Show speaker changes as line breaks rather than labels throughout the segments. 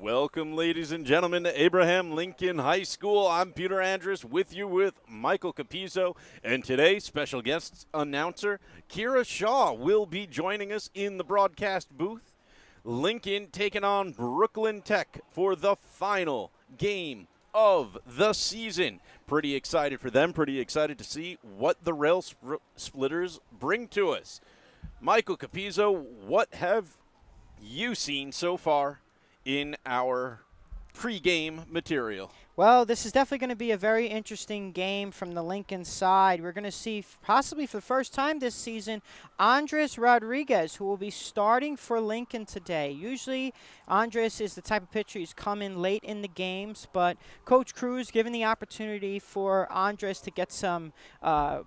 Welcome, ladies and gentlemen, to Abraham Lincoln High School. I'm Peter Andrus with you with Michael Capizzo. And today, special guest announcer Kira Shaw will be joining us in the broadcast booth. Lincoln taking on Brooklyn Tech for the final game of the season. Pretty excited for them. Pretty excited to see what the Rail Splitters bring to us. Michael Capizzo, what have you seen so far in our pregame material?
Well, this is definitely going to be a very interesting game from the Lincoln side. We're going to see, possibly for the first time this season, Andres Rodriguez, who will be starting for Lincoln today. Usually, Andres is the type of pitcher who's come in late in the games, but Coach Cruz given the opportunity for Andres to get some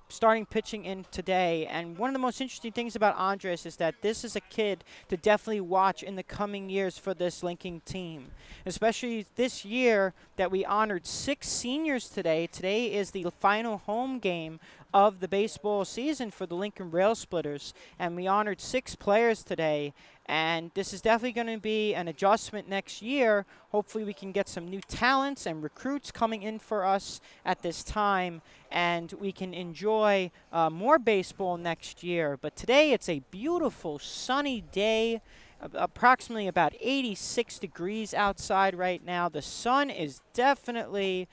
starting pitching in today. And one of the most interesting things about Andres is that this is a kid to definitely watch in the coming years for this Lincoln team, especially this year that we honored 6 seniors today. Today is the final home game of the baseball season for the Lincoln Rail Splitters, and we honored 6 players today. And this is definitely going to be an adjustment next year. Hopefully we can get some new talents and recruits coming in for us at this time, and we can enjoy more baseball next year. But today it's a beautiful sunny day. Approximately about 86 degrees outside right now. The sun is definitely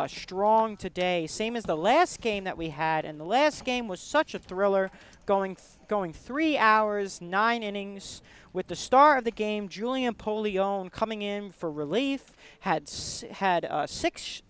strong today, same as the last game that we had, and the last game was such a thriller, going 3 hours, 9 innings, with the star of the game, Julian Polione, coming in for relief, had 5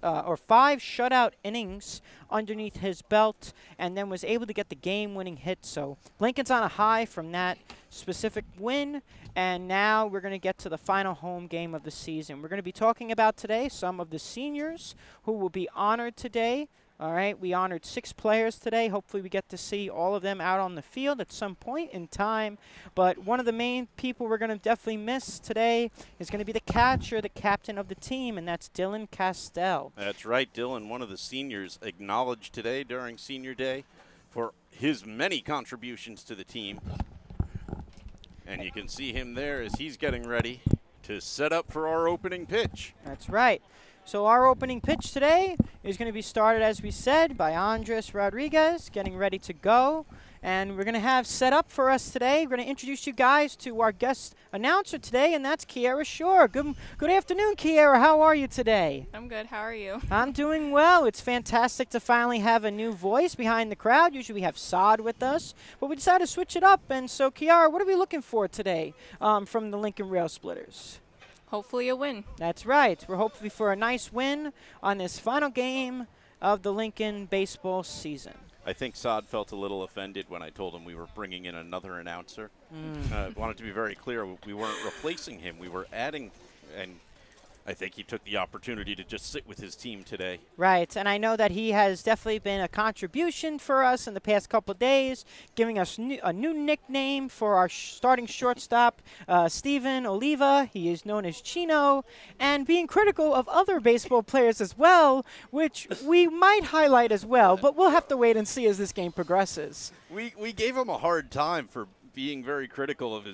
shutout innings underneath his belt, and then was able to get the game-winning hit. So Lincoln's on a high from that specific win, and now we're going to get to the final home game of the season. We're going to be talking about today some of the seniors who will be honored today. All right, we honored 6 players today. Hopefully we get to see all of them out on the field at some point in time. But one of the main people we're going to definitely miss today is going to be the catcher, the captain of the team, and that's Dylan Castell.
That's right, Dylan, one of the seniors acknowledged today during Senior Day for his many contributions to the team. And you can see him there as he's getting ready to set up for our opening pitch.
That's right. So our opening pitch today is going to be started, as we said, by Andres Rodriguez, getting ready to go. And we're going to have set up for us today. We're going to introduce you guys to our guest announcer today, and that's Kiara Shore. Good afternoon, Kiara. How are you today?
I'm good. How are you?
I'm doing well. It's fantastic to finally have a new voice behind the crowd. Usually we have Saad with us, but we decided to switch it up. And so, Kiara, what are we looking for today from the Lincoln Rail Splitters?
Hopefully a win.
That's right. We're hoping for a nice win on this final game of the Lincoln baseball season.
I think Saad felt a little offended when I told him we were bringing in another announcer. Wanted to be very clear, we weren't replacing him. We were adding, and I think he took the opportunity to just sit with his team today.
Right, and I know that he has definitely been a contribution for us in the past couple of days, giving us a new nickname for our starting shortstop, Steven Oliva. He is known as Chino, and being critical of other baseball players as well, which we might highlight as well, but we'll have to wait and see as this game progresses.
We gave him a hard time for being very critical of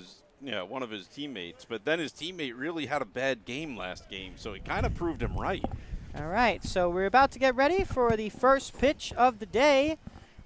one of his teammates, but then his teammate really had a bad game last game, so he kind of proved him right.
All right, so we're about to get ready for the first pitch of the day.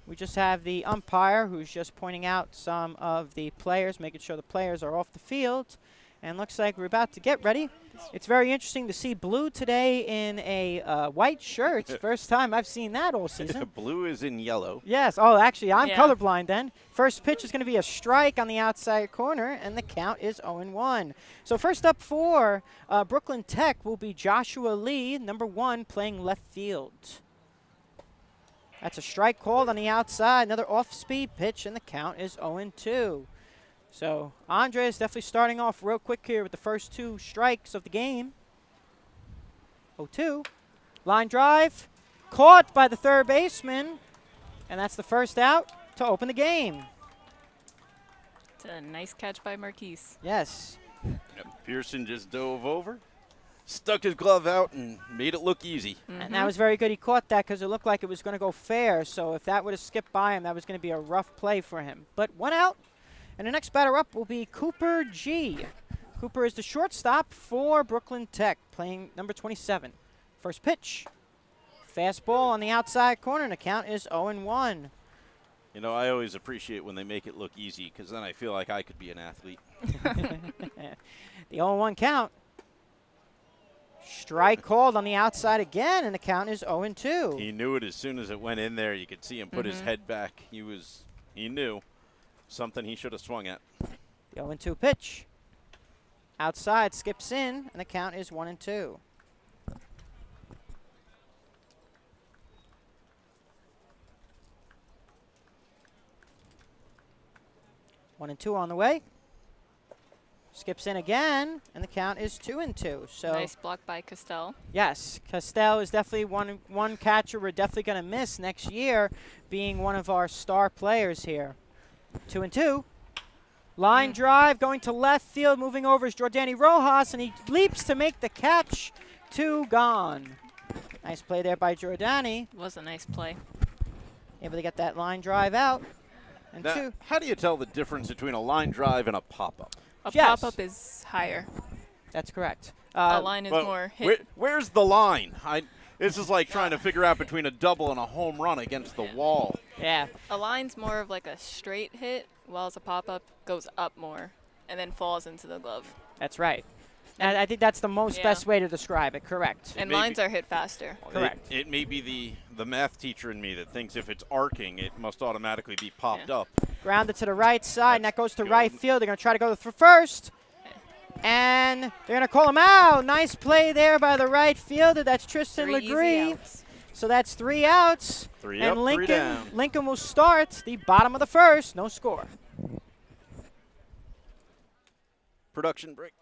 We just have the umpire who's just pointing out some of the players, making sure the players are off the field. And looks like we're about to get ready. It's very interesting to see blue today in a white shirt. It's the first time I've seen that all season.
Blue is in yellow.
Yes. Oh, actually, I'm colorblind then. First pitch is going to be a strike on the outside corner, and the count is 0-1. So first up for Brooklyn Tech will be Joshua Lee, number 1, playing left field. That's a strike called on the outside. Another off-speed pitch, and the count is 0-2. So Andres definitely starting off real quick here with the first 2 strikes of the game. 0-2. Line drive. Caught by the third baseman. And that's the first out to open the game.
It's a nice catch by Marquise.
Yes.
Yep. Pearson just dove over, stuck his glove out, and made it look easy.
And that was very good. He caught that because it looked like it was going to go fair. So if that would have skipped by him, that was going to be a rough play for him. But 1 out. And the next batter up will be Cooper G. Cooper is the shortstop for Brooklyn Tech, playing number 27. First pitch. Fastball on the outside corner, and the count is 0-1.
You know, I always appreciate when they make it look easy because then I feel like I could be an athlete.
The 0-1 count. Strike called on the outside again, and the count is 0-2.
He knew it as soon as it went in there. You could see him put his head back. He knew something he should have swung at.
The 0-2 pitch. Outside, skips in, and the count is 1-2. One and two on the way. Skips in again, and the count is 2-2. So
Nice block by Castell.
yes, Castell is definitely one catcher we're definitely going to miss next year, being one of our star players here. 2-2. Line drive going to left field. Moving over is Jordani Rojas, and he leaps to make the catch. 2 gone. Nice play there by Jordani.
Was a nice play.
Able to get that line drive out. And
Now,
2.
how do you tell the difference between a line drive and a pop-up?
A
Yes.
pop-up is higher.
That's correct.
A line is
Well,
more hit.
where's the line? This is like trying to figure out between a double and a home run against the wall.
Yeah.
A line's more of like a straight hit, while a pop-up goes up more and then falls into the glove.
That's right. And I think that's the most
Yeah.
best way to describe it. Correct.
And
may
lines
be-
are hit faster.
Correct.
It may be the math teacher in me that thinks if it's arcing, it must automatically be popped
Yeah.
up.
Grounded to the right side, and that
That's
goes to
good.
right field. They're going to try to go for first. And they're going to call him out. Nice play there by the right fielder. That's Tristan
3 easy
Legree.
outs.
So that's 3 outs.
3
and
up, 3
Lincoln,
down.
Lincoln will start the bottom of the first. No score.
Production break.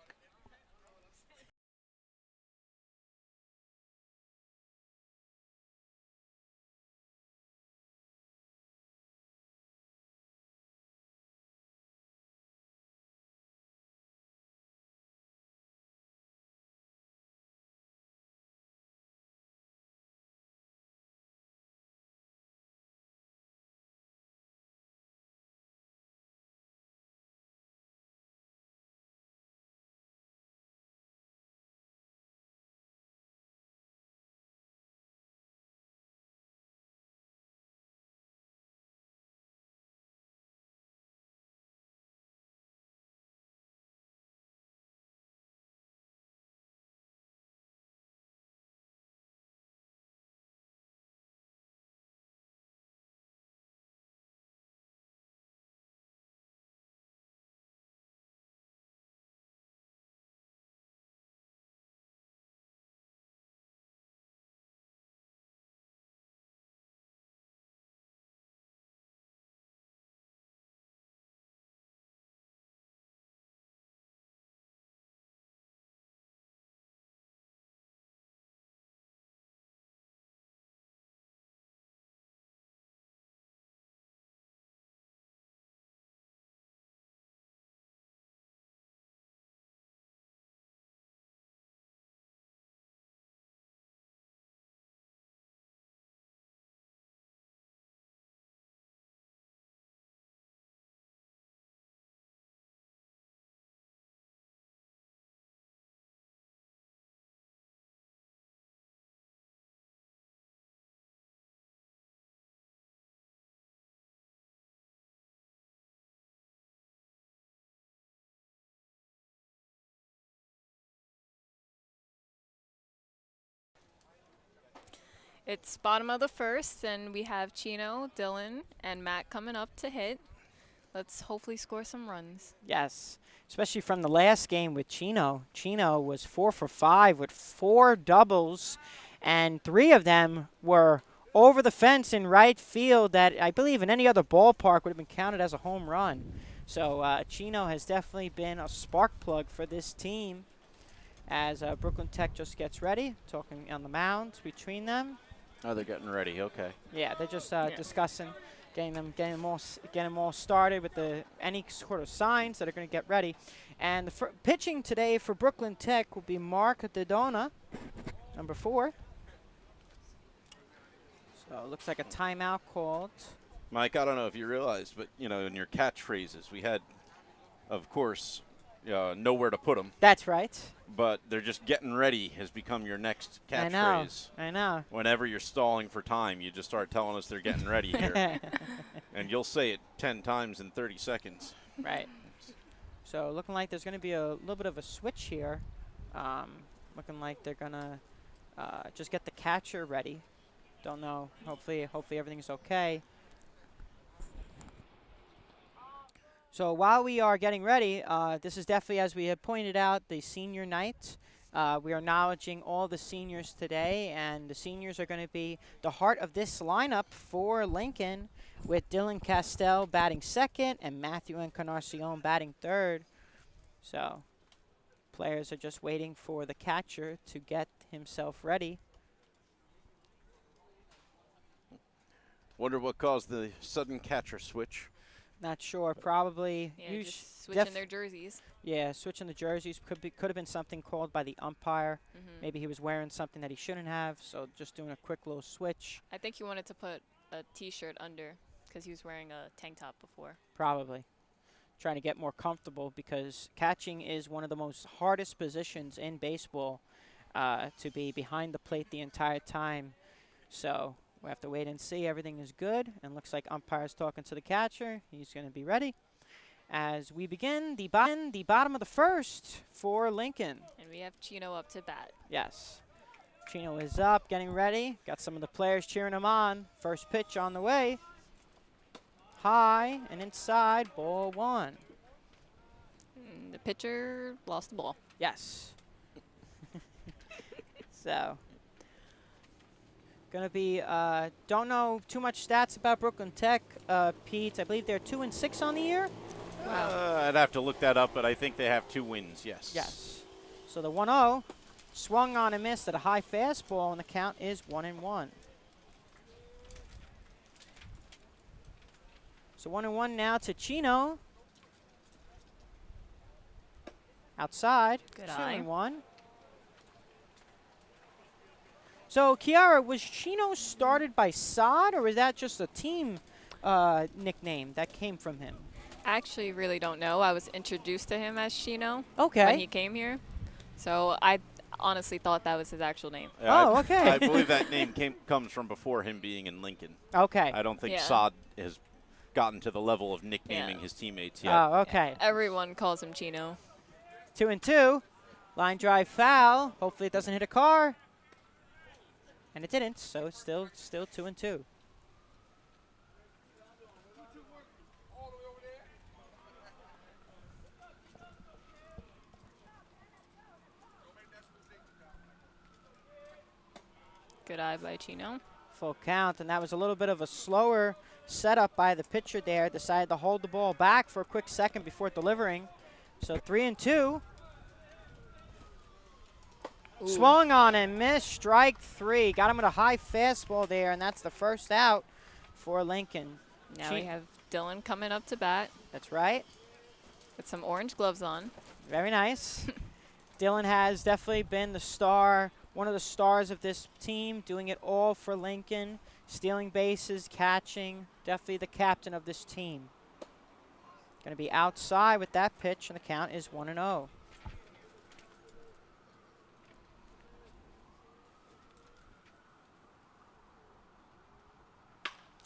It's bottom of the first, and we have Chino, Dylan, and Matt coming up to hit. Let's hopefully score some runs.
Yes, especially from the last game with Chino. Chino was 4 for 5 with 4 doubles, and 3 of them were over the fence in right field that I believe in any other ballpark would have been counted as a home run. So Chino has definitely been a spark plug for this team as Brooklyn Tech just gets ready, talking on the mound between them.
Oh, they're getting ready. Okay.
Yeah, they're just discussing, getting them all started with any sort of signs that are going to get ready. And the pitching today for Brooklyn Tech will be Mark Dodona, number 4. So it looks like a timeout called.
Mike, I don't know if you realized, but, you know, in your catchphrases, we had, of course, nowhere to put them.
That's right.
But they're just getting ready has become your next catchphrase.
I know.
Whenever you're stalling for time, you just start telling us they're getting ready here. And you'll say it 10 times in 30 seconds.
Right. So looking like there's going to be a little bit of a switch here. Looking like they're going to just get the catcher ready. Don't know. Hopefully everything's okay. So while we are getting ready, this is definitely, as we had pointed out, the senior night. We are acknowledging all the seniors today, and the seniors are going to be the heart of this lineup for Lincoln, with Dylan Castell batting second and Matthew Encarnacion batting third. So players are just waiting for the catcher to get himself ready.
Wonder what caused the sudden catcher switch.
Not sure. Probably.
Yeah, just switching their jerseys.
Yeah, switching the jerseys could have been something called by the umpire. Maybe he was wearing something that he shouldn't have, so just doing a quick little switch.
I think he wanted to put a T-shirt under because he was wearing a tank top before.
Probably. Trying to get more comfortable, because catching is one of the most hardest positions in baseball, to be behind the plate the entire time. So we have to wait and see. Everything is good, and looks like umpire's talking to the catcher. He's going to be ready as we begin the bottom of the first for Lincoln.
And we have Chino up to bat.
Yes. Chino is up, getting ready. Got some of the players cheering him on. First pitch on the way. High and inside, ball one.
The pitcher lost the ball.
Yes. So, going to be, don't know too much stats about Brooklyn Tech, Pete. I believe they're 2-6 on the year.
Wow.
I'd have to look that up, but I think they have 2 wins, yes.
Yes. So the 1-0 swung on and missed at a high fastball, and the count is 1-1. So 1-1 now to Chino. Outside.
Good eye.
2-1. So, Kiara, was Chino started by Sod, or was that just a team nickname that came from him?
I actually really don't know. I was introduced to him as Chino
Okay.
when he came here. So I honestly thought that was his actual name.
Oh, okay.
I believe that name comes from before him being in Lincoln.
Okay.
I don't think
Yeah.
Sod has gotten to the level of nicknaming
Yeah.
his teammates yet.
Oh, okay.
Everyone calls him Chino.
2-2. Line drive foul. Hopefully it doesn't hit a car. And it didn't, so it's still 2-2.
Good eye by Chino.
Full count, and that was a little bit of a slower setup by the pitcher there. Decided to hold the ball back for a quick second before delivering. So 3-2.
Ooh.
Swung on and missed. Strike 3. Got him with a high fastball there, and that's the first out for Lincoln.
Now we have Dylan coming up to bat
That's right.
with some orange gloves on.
Very nice. Dylan has definitely been the star, one of the stars of this team, doing it all for Lincoln, stealing bases, catching, definitely the captain of this team. Going to be outside with that pitch, and the count is 1-0.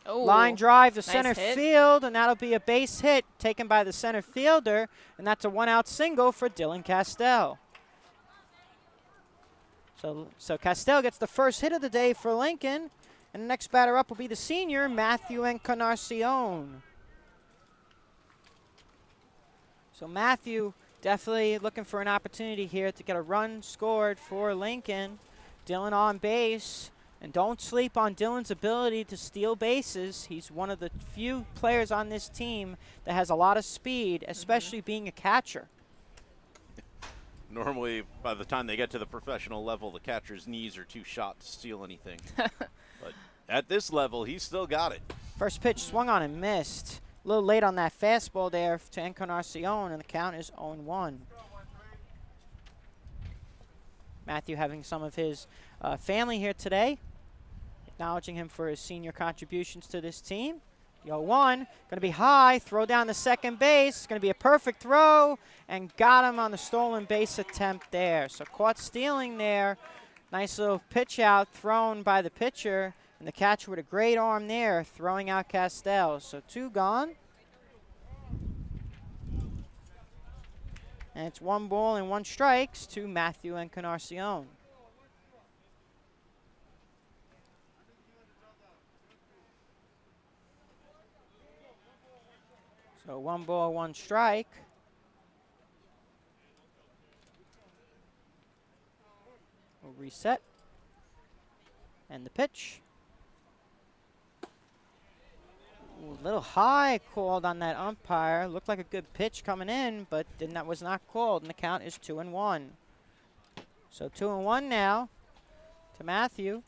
Oh,
Line drive to
nice
center
hit.
field, and that'll be a base hit taken by the center fielder, and that's a one-out single for Dylan Castell. So Castell gets the first hit of the day for Lincoln, and the next batter up will be the senior, Matthew Encarnacion. So Matthew definitely looking for an opportunity here to get a run scored for Lincoln. Dylan on base. And don't sleep on Dylan's ability to steal bases. He's one of the few players on this team that has a lot of speed, especially being a catcher.
Normally, by the time they get to the professional level, the catcher's knees are too shot to steal anything. But at this level, he's still got it.
First pitch swung on and missed. A little late on that fastball there to Encarnacion, and the count is 0-1. Matthew having some of his family here today, acknowledging him for his senior contributions to this team. The 0-1, going to be high, throw down to second base, going to be a perfect throw, and got him on the stolen base attempt there. So caught stealing there. Nice little pitch out thrown by the pitcher, and the catcher with a great arm there, throwing out Castell. So 2 gone. And it's 1 ball and 1 strikes to Matthew Encarnacion. So 1 ball, 1 strike. We'll reset. And the pitch. Ooh, a little high called on that umpire. Looked like a good pitch coming in, but that was not called, and the count is 2-1. So 2-1 now to Matthew.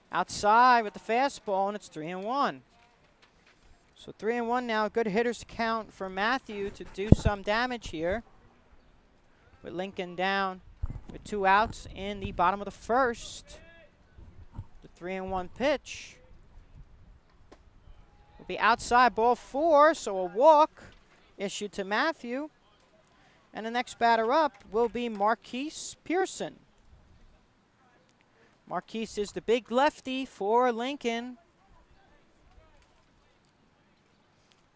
Outside with the fastball, and it's 3-1. So 3-1 now. Good hitters to count for Matthew to do some damage here. With Lincoln down with 2 outs in the bottom of the first. The 3-1 pitch will be outside, ball 4, so a walk issued to Matthew. And the next batter up will be Marquise Pearson. Marquise is the big lefty for Lincoln.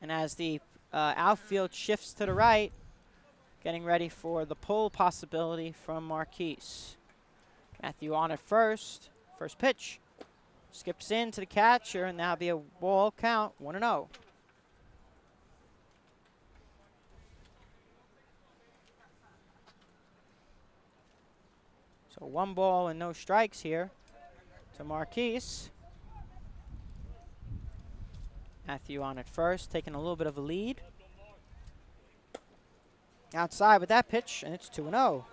And as the outfield shifts to the right, getting ready for the pull possibility from Marquise. Matthew on at first. First pitch. Skips in to the catcher, and that'll be a ball count, 1-0. So 1 ball and no strikes here to Marquise. Matthew on at first, taking a little bit of a lead. Outside with that pitch, and it's 2-0.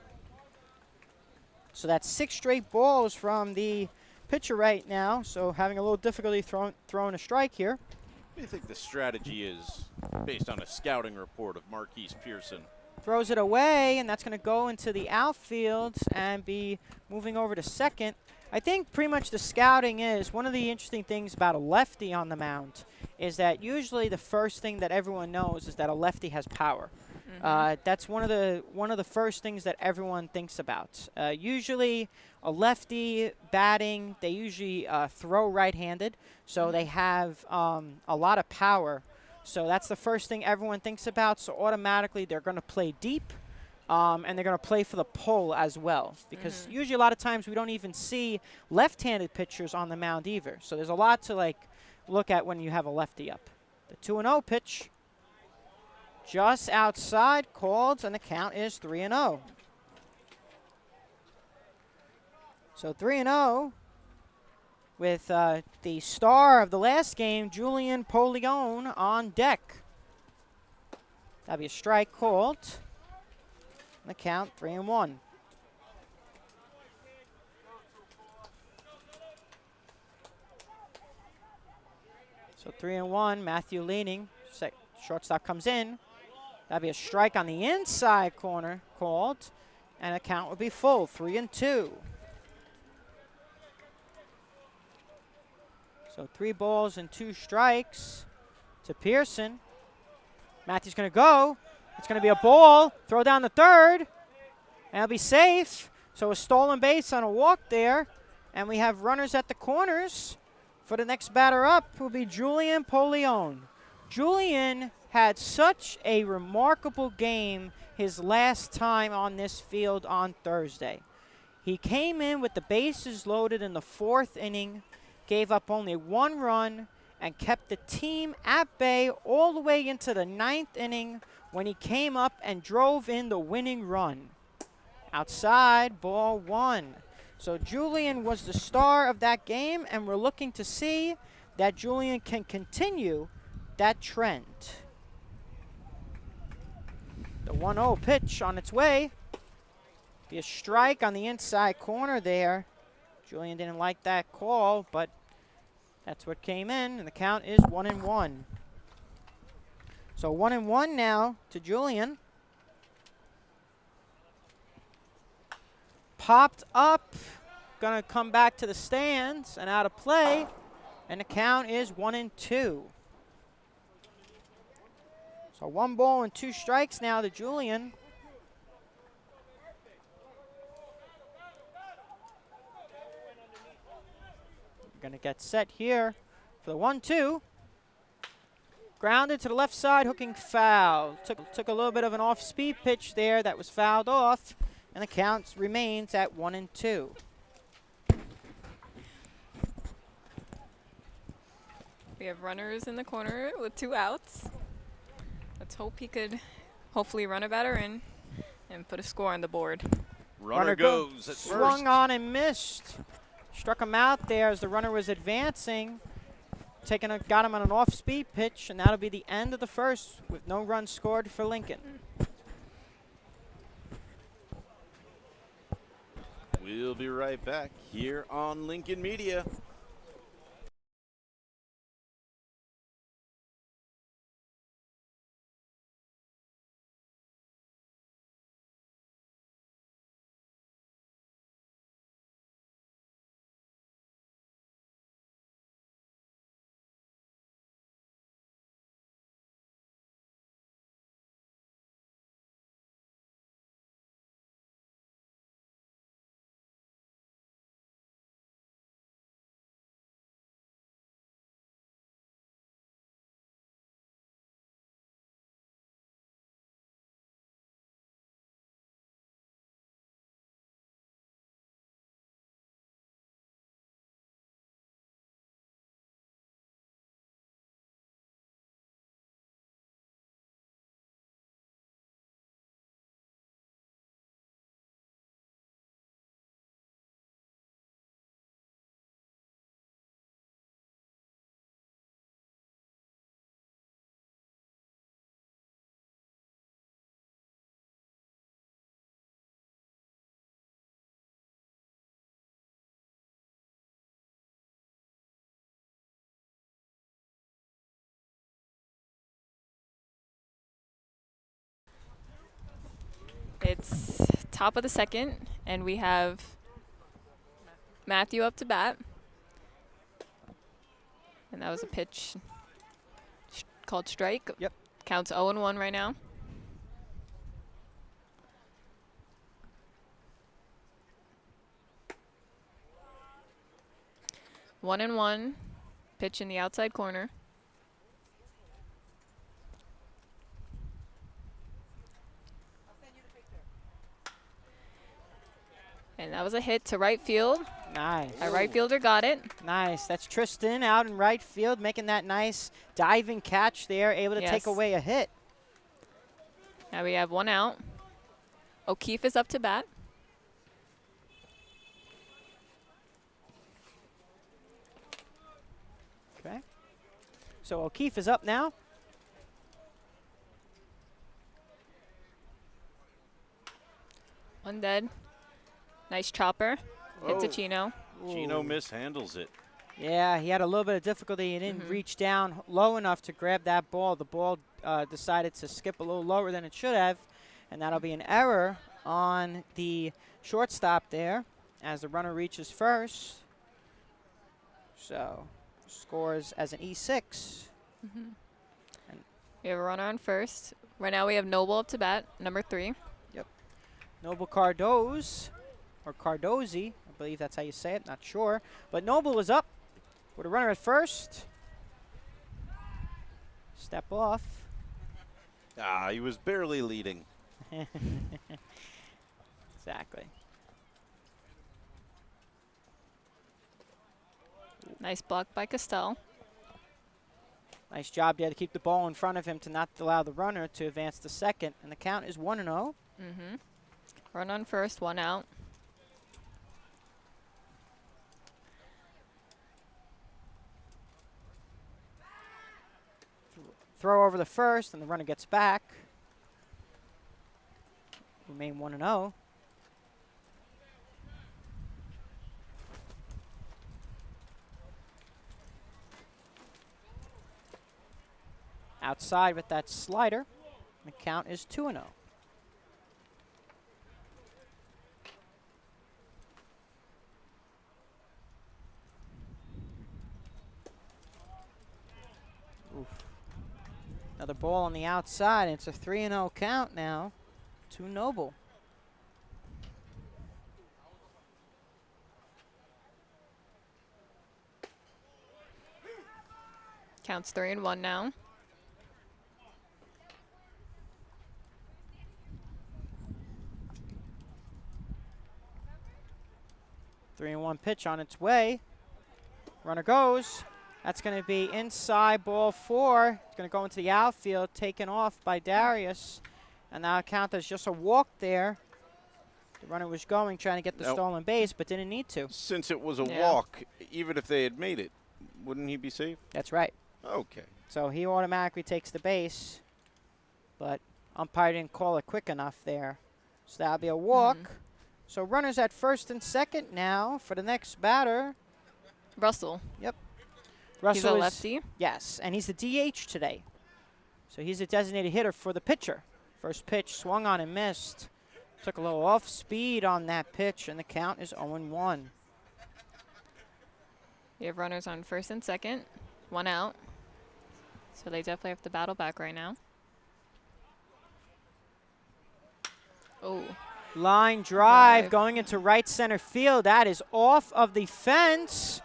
So that's 6 straight balls from the pitcher right now, so having a little difficulty throwing a strike here.
What do you think the strategy is based on a scouting report of Marquise Pearson?
Throws it away, and that's going to go into the outfield and be moving over to second. I think pretty much the scouting is, one of the interesting things about a lefty on the mound is that usually the first thing that everyone knows is that a lefty has power. That's one of the first things that everyone thinks about. Usually, a lefty batting, they usually throw right-handed, so they have a lot of power. So that's the first thing everyone thinks about. So automatically, they're going to play deep, and they're going to play for the pull as well. Because usually, a lot of times, we don't even see left-handed pitchers on the mound either. So there's a lot to look at when you have a lefty up. The 2-0 pitch. Just outside, called, and the count is 3-0. So 3-0 with the star of the last game, Julian Polion, on deck. That'll be a strike called. And the count 3-1. So 3-1, Matthew leaning. Shortstop comes in. That'd be a strike on the inside corner called, and the count would be full, 3-2. So 3 balls and 2 strikes to Pearson. Matthew's going to go. It's going to be a ball. Throw down the third, and it'll be safe. So a stolen base on a walk there, and we have runners at the corners. For the next batter up will be Julian Polion. Julian had such a remarkable game his last time on this field on Thursday. He came in with the bases loaded in the 4th inning, gave up only 1 run, and kept the team at bay all the way into the 9th inning when he came up and drove in the winning run. Outside, ball 1. So Julian was the star of that game, and we're looking to see that Julian can continue that trend. The 1-0 pitch on its way. Be a strike on the inside corner there. Julian didn't like that call, but that's what came in, and the count is 1-1. So 1-1 now to Julian. Popped up, gonna come back to the stands and out of play. And the count is 1-2. So 1 ball and 2 strikes now to Julian. We're going to get set here for the 1-2. Grounded to the left side, hooking foul. Took a little bit of an off-speed pitch there that was fouled off, and the count remains at 1-2.
We have runners in the corner with 2 outs. Let's hope he could hopefully run a batter in and put a score on the board.
Runner goes at
Swung
first.
on and missed. Struck him out there as the runner was advancing. Got him on an off-speed pitch, and that'll be the end of the first with no runs scored for Lincoln.
We'll be right back here on Lincoln Media.
It's top of the second, and we have Matthew up to bat. And that was a pitch called strike.
Yep.
Counts 0-1 right now. One and one. Pitch in the outside corner. And that was a hit to right field.
Nice.
Our right fielder got it.
Nice. That's Tristan out in right field, making that nice diving catch there, able to take
Yes.
away a hit.
Now we have 1 out. O'Keefe is up to bat.
Okay. So O'Keefe is up now.
One dead. Nice chopper. Hit to
Oh.
Chino.
Chino
Ooh.
mishandles it.
Yeah, he had a little bit of difficulty. He didn't reach down low enough to grab that ball. The ball decided to skip a little lower than it should have, and that'll be an error on the shortstop there as the runner reaches first. So scores as an E6.
We have a runner on first. Right now we have Noble up to bat, number 3.
Noble Cardoz, or Cardozi, I believe that's how you say it, not sure. But Noble was up with a runner at first. Step off.
Ah, he was barely leading.
Exactly.
Nice block by Castell.
Nice job there to keep the ball in front of him to not allow the runner to advance to second. And the count is 1-0.
Run on first, 1 out.
Throw over the first, and the runner gets back. Remain 1-0. Outside with that slider. The count is 2-0. Another ball on the outside. It's a 3-0 count now to Noble.
Counts 3-1 now.
Three and 1 pitch on its way. Runner goes. That's going to be inside, ball 4. It's going to go into the outfield, taken off by Darius. And that'll count as just a walk there. The runner was going, trying to get the stolen base, but didn't need to.
Since it was a walk, even if they had made it, wouldn't he be safe?
That's right.
Okay.
So he automatically takes the base, but umpire didn't call it quick enough there. So that'll be a walk. So runners at first and second now for the next batter.
Russell.
Yep.
He's
Russell
a lefty.
Yes, and he's the DH today. So he's a designated hitter for the pitcher. First pitch swung on and missed. Took a little off speed on that pitch, and the count is 0-1.
We have runners on first and second. 1 out. So they definitely have to battle back right now. Oh.
Line drive going into right center field. That is off of the fence.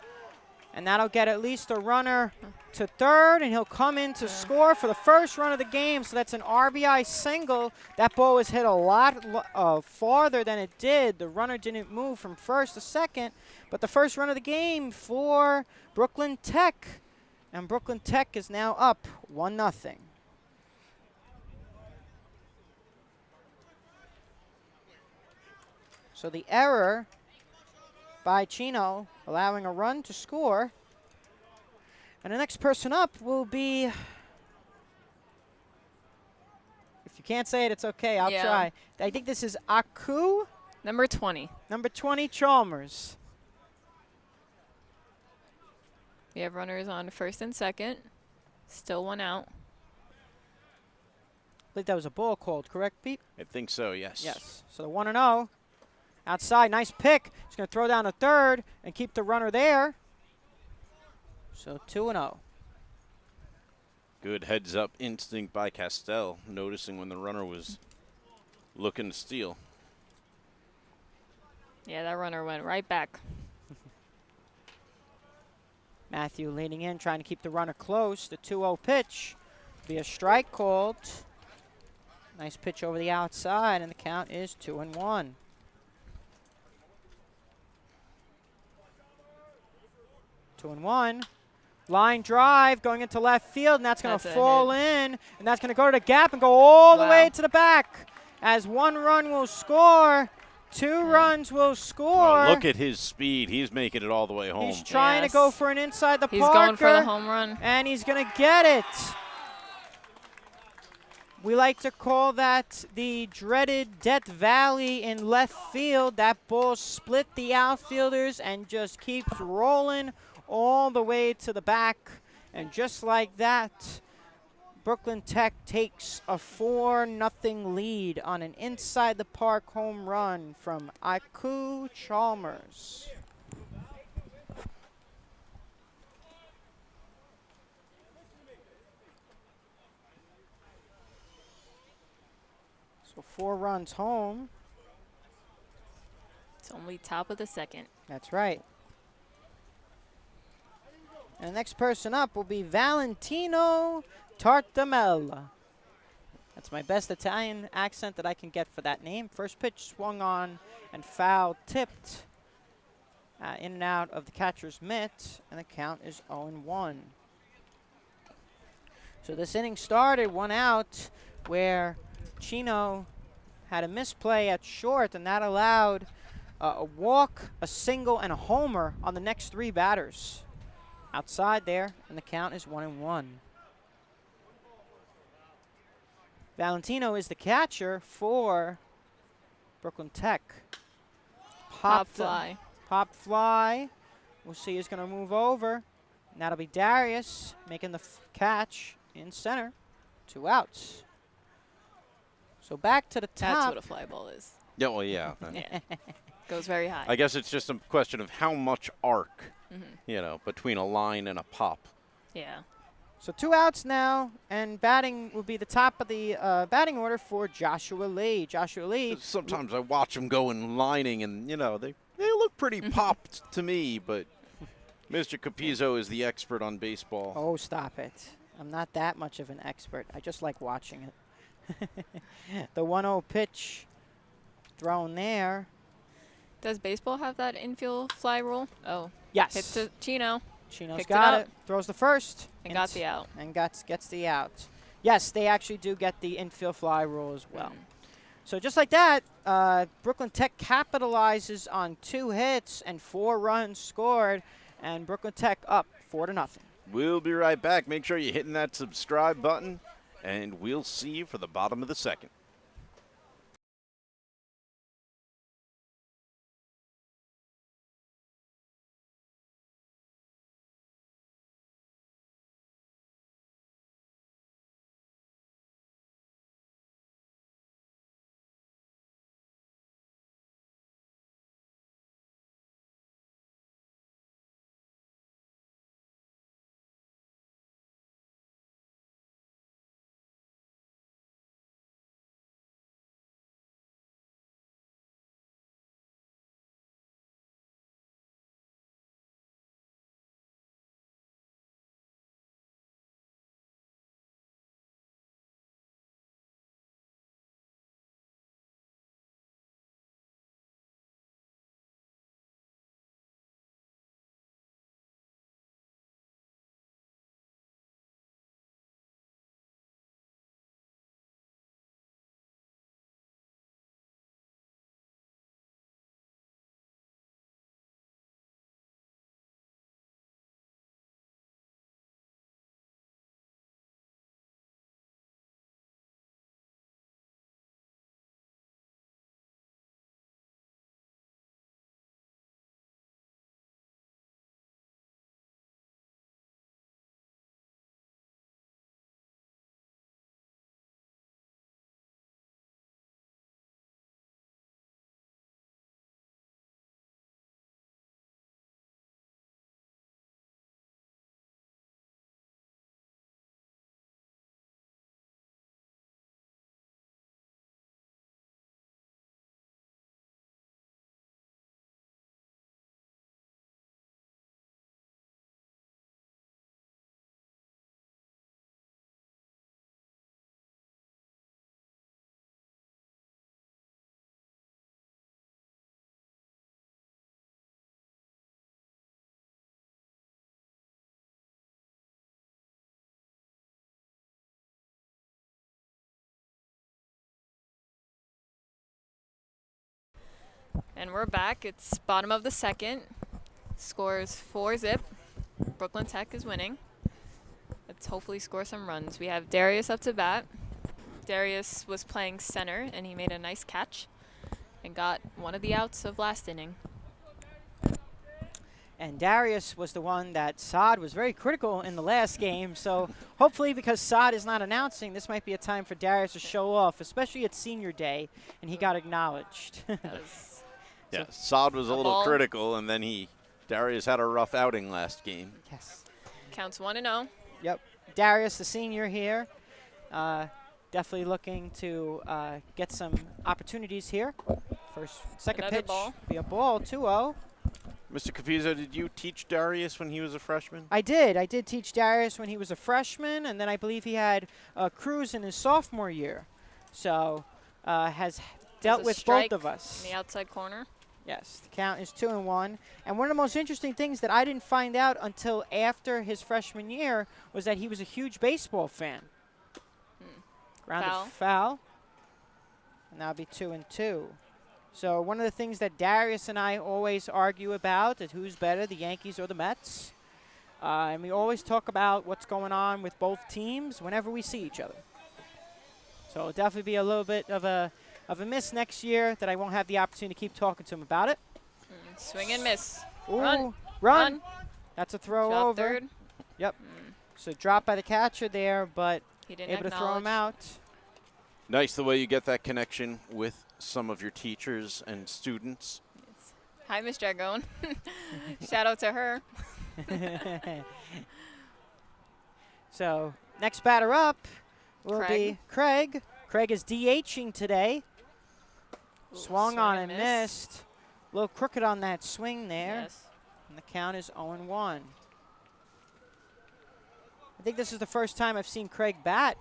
And that'll get at least a runner to third, and he'll come in to score for the first run of the game. So that's an RBI single. That ball was hit a lot farther than it did. The runner didn't move from first to second, but the first run of the game for Brooklyn Tech. And Brooklyn Tech is now up 1-0. So the error by Chino, allowing a run to score. And the next person up will be, if you can't say it, it's okay, I'll try. I think this is Aku.
Number 20.
Number 20, Chalmers.
We have runners on first and second. Still 1 out.
I believe that was a ball called, correct, Pete?
I think so, yes.
Yes. So the 1-0. Outside, nice pick. He's going to throw down a third and keep the runner there. So 2-0.
Good heads-up instinct by Castell, noticing when the runner was looking to steal.
Yeah, that runner went right back.
Matthew leaning in, trying to keep the runner close. The 2-0 pitch. Be a strike called. Nice pitch over the outside, and the count is 2-1. Two and 1. Line drive going into left field, and that's going to fall in, and that's going to go to the gap and go all the way to the back. As 1 run will score, 2 runs will score.
Well, look at his speed. He's making it all the way home.
He's trying to go for an inside the Parker.
He's going for the home run.
And he's going to get it. We like to call that the dreaded Death Valley in left field. That ball split the outfielders and just keeps rolling all the way to the back. And just like that, Brooklyn Tech takes a 4-0 lead on an inside the park home run from Aku Chalmers. So 4 runs home.
It's only top of the second.
That's right. And the next person up will be Valentino Tartamella. That's my best Italian accent that I can get for that name. First pitch swung on and foul tipped in and out of the catcher's mitt, and the count is 0-1. So this inning started 1 out where Chino had a misplay at short, and that allowed a walk, a single, and a homer on the next 3 batters. Outside there, and the count is 1-1. Valentino is the catcher for Brooklyn Tech.
Pop fly.
Pop fly. We'll see who's going to move over. And that'll be Darius making the catch in center. 2 outs. So back to the top.
That's what a fly ball is.
Yeah, well, yeah.
Yeah. Goes very high.
I guess it's just a question of how much arc, you know, between a line and a pop.
Yeah.
So 2 outs now, and batting will be the top of the batting order for Joshua Lee. Joshua Lee.
Sometimes I watch them go in lining, and, you know, they look pretty popped to me, but Mr. Capizzo is the expert on baseball.
Oh, stop it. I'm not that much of an expert. I just like watching it. The 1-0 pitch thrown there.
Does baseball have that infield fly rule? Oh,
Yes.
hit to Chino.
Chino's
picked
got
it
it.
up.
Throws the first.
And got the out.
And gets the out. Yes, they actually do get the infield fly rule as well. So just like that, Brooklyn Tech capitalizes on 2 hits and 4 runs scored, and Brooklyn Tech up 4-0.
We'll be right back. Make sure you're hitting that subscribe button, and we'll see you for the bottom of the second.
And we're back. It's bottom of the second. Scores 4-0. Brooklyn Tech is winning. Let's hopefully score some runs. We have Darius up to bat. Darius was playing center, and he made a nice catch and got one of the outs of last inning.
And Darius was the one that Saad was very critical in the last game. So hopefully, because Saad is not announcing, this might be a time for Darius to show off, especially at senior day, and he got acknowledged.
Yeah, Saad was a little
ball.
critical, and then Darius had a rough outing last game.
Yes.
Counts 1-0.
Yep. Darius, the senior here, definitely looking to get some opportunities here. Second
Another
pitch,
ball.
be a ball, 2-0.
Mr. Capizzo, did you teach Darius when he was a freshman?
I did. I did teach Darius when he was a freshman, and then I believe he had Cruz in his sophomore year. So has dealt
There's a
with
strike
both of us.
in the outside corner.
Yes, the count is 2-1. And one of the most interesting things that I didn't find out until after his freshman year was that he was a huge baseball fan. Grounded foul. And that'll be 2-2. So one of the things that Darius and I always argue about is who's better, the Yankees or the Mets. And we always talk about what's going on with both teams whenever we see each other. So it'll definitely be a little bit of a miss next year that I won't have the opportunity to keep talking to him about it.
Swing and miss.
Ooh,
Run.
That's a throw
Shot
over.
third.
Yep. So drop by the catcher there, but
He didn't
able to throw him
acknowledge.
out.
Nice the way you get that connection with some of your teachers and students.
Hi, Miss Dragone. Shout out to her.
So next batter up will
Craig.
be Craig. Craig is DHing today.
Ooh,
Swung
swing
on
and
and
miss.
missed. A little crooked on that swing there.
Yes.
And the count is 0-1. I think this is the first time I've seen Craig bat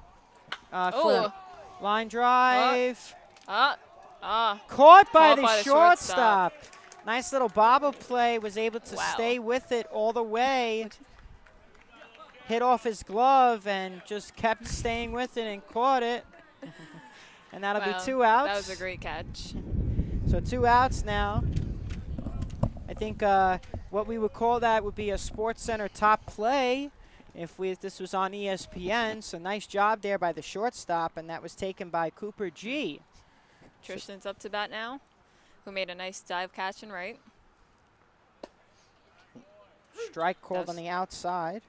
for
Oh.
line drive. Caught by the shortstop. Nice little bobble play. Was able to
Wow.
stay with it all the way. Hit off his glove and just kept staying with it and caught it. And that'll
Wow,
be 2 outs.
That was a great catch.
So 2 outs now. I think what we would call that would be a Sports Center top play if this was on ESPN. So nice job there by the shortstop, and that was taken by Cooper G.
Tristan's up to bat now, who made a nice dive catch and right.
Strike called on the outside.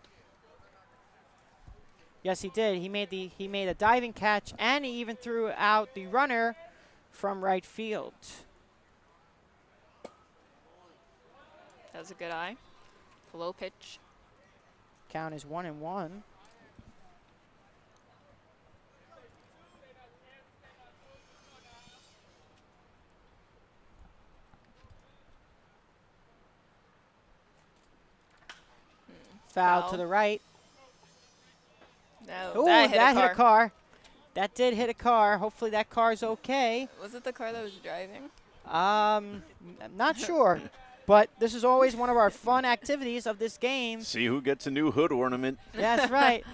Yes, he did. He made a diving catch, and he even threw out the runner from right field.
That was a good eye. Low pitch.
Count is 1-1. Foul to the right.
No,
Ooh,
that hit
hit a car. That did hit a car. Hopefully that car's okay.
Was it the car that was driving?
I'm not sure. But this is always one of our fun activities of this game.
See who gets a new hood ornament.
That's right.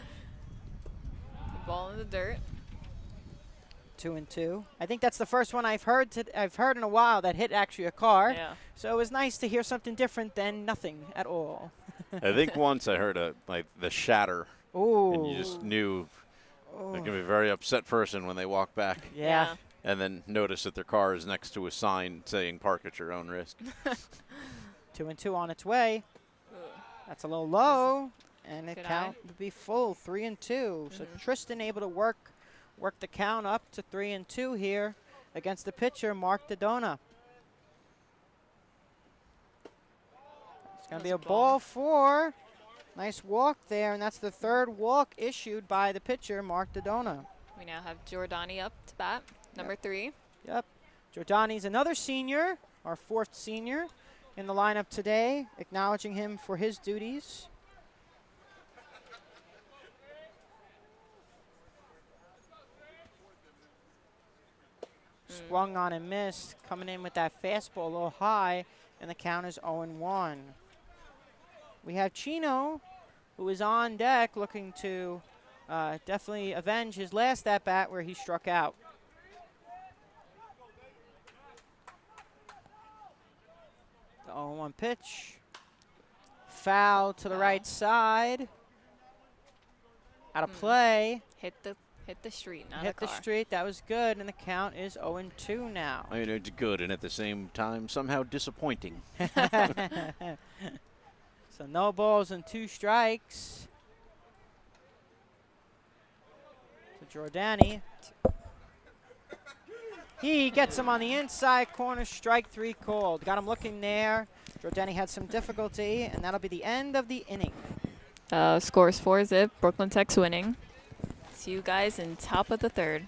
The ball in the dirt.
2-2. I think that's the first one I've heard in a while that hit actually a car.
Yeah.
So it was nice to hear something different than nothing at all.
I think once I heard the shatter,
Ooh.
and you just knew they're going to be a very upset person when they walk back.
Yeah.
And then notice that their car is next to a sign saying "Park at your own risk."
2-2 on its way.
Ooh.
That's a little low, and the
Good
count
eye.
would be full, 3-2. So Tristan able to work the count up to 3-2 here against the pitcher, Mark Dodona. It's going to be a ball 4. Nice walk there, and that's the 3rd walk issued by the pitcher, Mark Dodona.
We now have Giordani up to bat, number 3.
Yep. Giordani's another senior, our 4th senior in the lineup today, acknowledging him for his duties. Swung on and missed, coming in with that fastball a little high, and the count is 0-1. We have Chino, who is on deck, looking to definitely avenge his last at-bat where he struck out. The 0-1 pitch. Foul to the right side. Out of play.
Hit the street, not
Hit
the
the
car.
street. That was good, and the count is 0-2 now.
I mean, it's good and at the same time somehow disappointing.
So no balls and 2 strikes. To Giordani. He gets him on the inside corner, strike 3 called. Got him looking there. Giordani had some difficulty, and that'll be the end of the inning.
Scores 4-zip. Brooklyn Tech's winning. See you guys in top of the 3rd.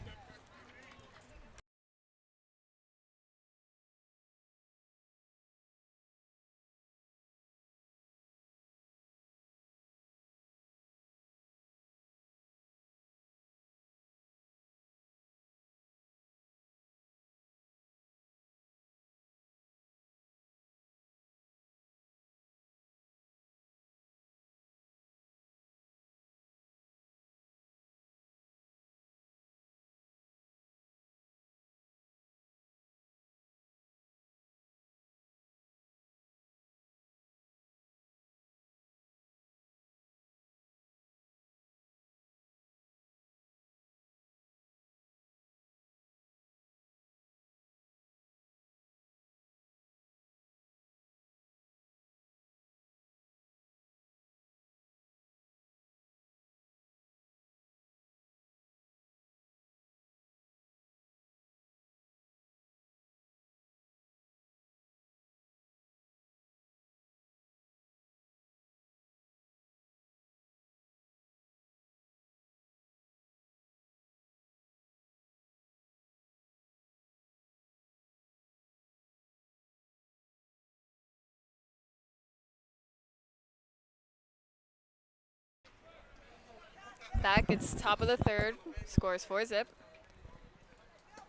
Back, it's top of the third. Score is 4-zip.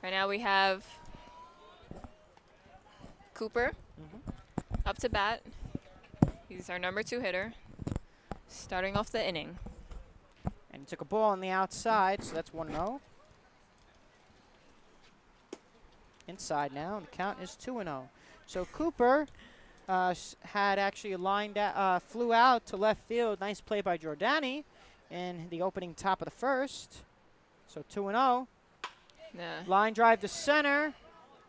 Right now we have Cooper up to bat. He's our number 2 hitter, starting off the inning.
And he took a ball on the outside, so that's 1-0. Inside now, and the count is 2-0. So Cooper had actually flew out to left field. Nice play by Giordani in the opening top of the first. So 2-0.
Yeah.
Line drive to center,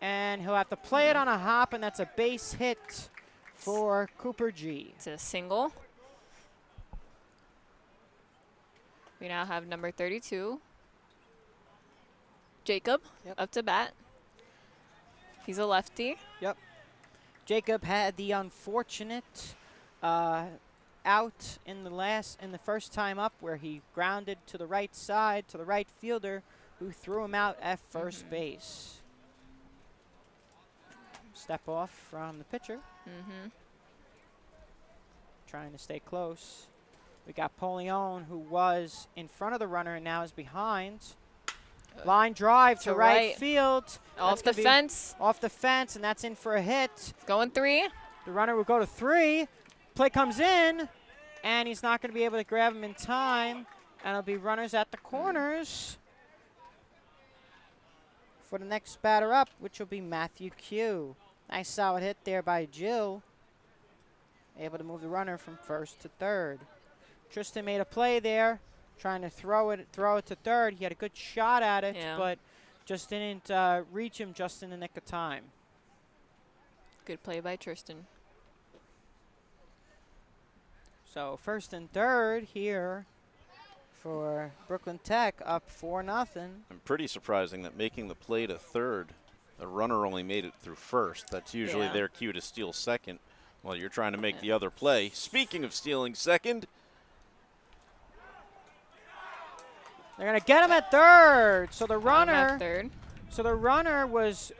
and he'll have to play it on a hop, and that's a base hit for Cooper G.
It's a single. We now have number 32, Jacob, up to bat. He's a lefty.
Yep. Jacob had the unfortunate out in the first time up where he grounded to the right side to the right fielder who threw him out at first base. Step off from the pitcher. Trying to stay close. We got Polion, who was in front of the runner and now is behind. Line drive to right field.
Off the fence.
Off the fence, and that's in for a hit.
It's going 3.
The runner will go to 3. Play comes in, and he's not going to be able to grab him in time. And it'll be runners at the corners for the next batter up, which will be Matthew Q. Nice solid hit there by Jill. Able to move the runner from first to third. Tristan made a play there, trying to throw it to third. He had a good shot at it, but just didn't reach him just in the nick of time.
Good play by Tristan.
So first and third here for Brooklyn Tech, up 4-0.
And pretty surprising that making the play to third, the runner only made it through first. That's usually their cue to steal second while you're trying to make the other play. Speaking of stealing second,
they're going to get him at third. So the runner,
third.
So the runner was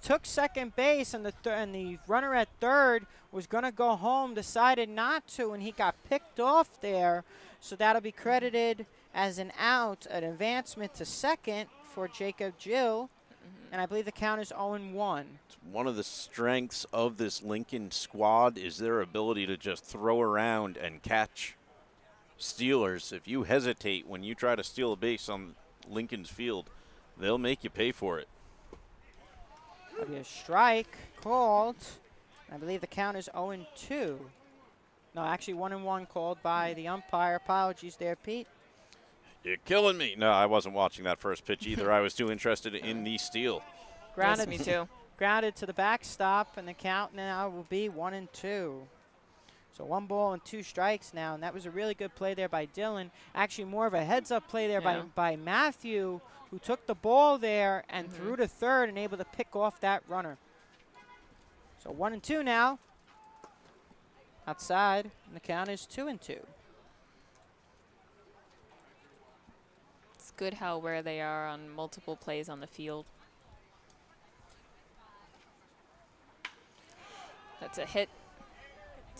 took second base, and the runner at third was going to go home. Decided not to, and he got picked off there. So that'll be credited as an out, an advancement to second for Jacob Jill. And I believe the count is 0-1.
It's one of the strengths of this Lincoln squad is their ability to just throw around and catch stealers. If you hesitate when you try to steal a base on Lincoln's field, they'll make you pay for it.
That'll be a strike called. I believe the count is 0-2. No, actually 1-1 called by the umpire. Apologies there, Pete.
You're killing me. No, I wasn't watching that first pitch either. I was too interested in the steal.
Grounded,
yes, me too.
Grounded to the backstop, and the count now will be 1-2. So 1 ball and 2 strikes now, and that was a really good play there by Dylan. Actually, more of a heads-up play there by Matthew, who took the ball there and threw to third and able to pick off that runner. So 1-2 now. Outside, and the count is 2-2.
It's good how aware they are on multiple plays on the field. That's a hit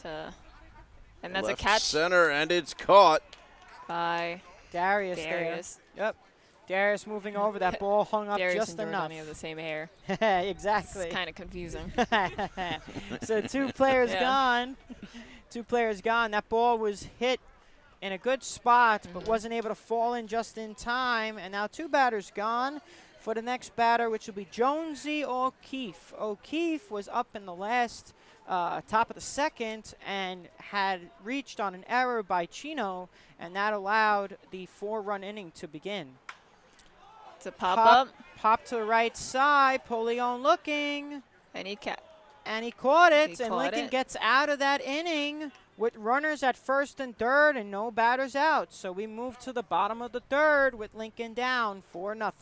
and that's
Left
a catch.
Center, and it's caught
Darius
By
there. Yep. Darius moving over. That ball hung up
Darius
just
and
enough.
Giordani have the same hair.
Exactly.
It's kind of confusing.
So 2 players gone. 2 players gone. That ball was hit in a good spot, but wasn't able to fall in just in time. And now 2 batters gone for the next batter, which will be Jonesy O'Keefe. O'Keefe was up in the last top of the second and had reached on an error by Chino, and that allowed the 4-run inning to begin.
It's a pop-up.
Pop to the right side. Polion looking.
And he
caught it,
He
and
caught
Lincoln
it.
gets out of that inning with runners at first and third and no batters out. So we move to the bottom of the third with Lincoln down 4-0.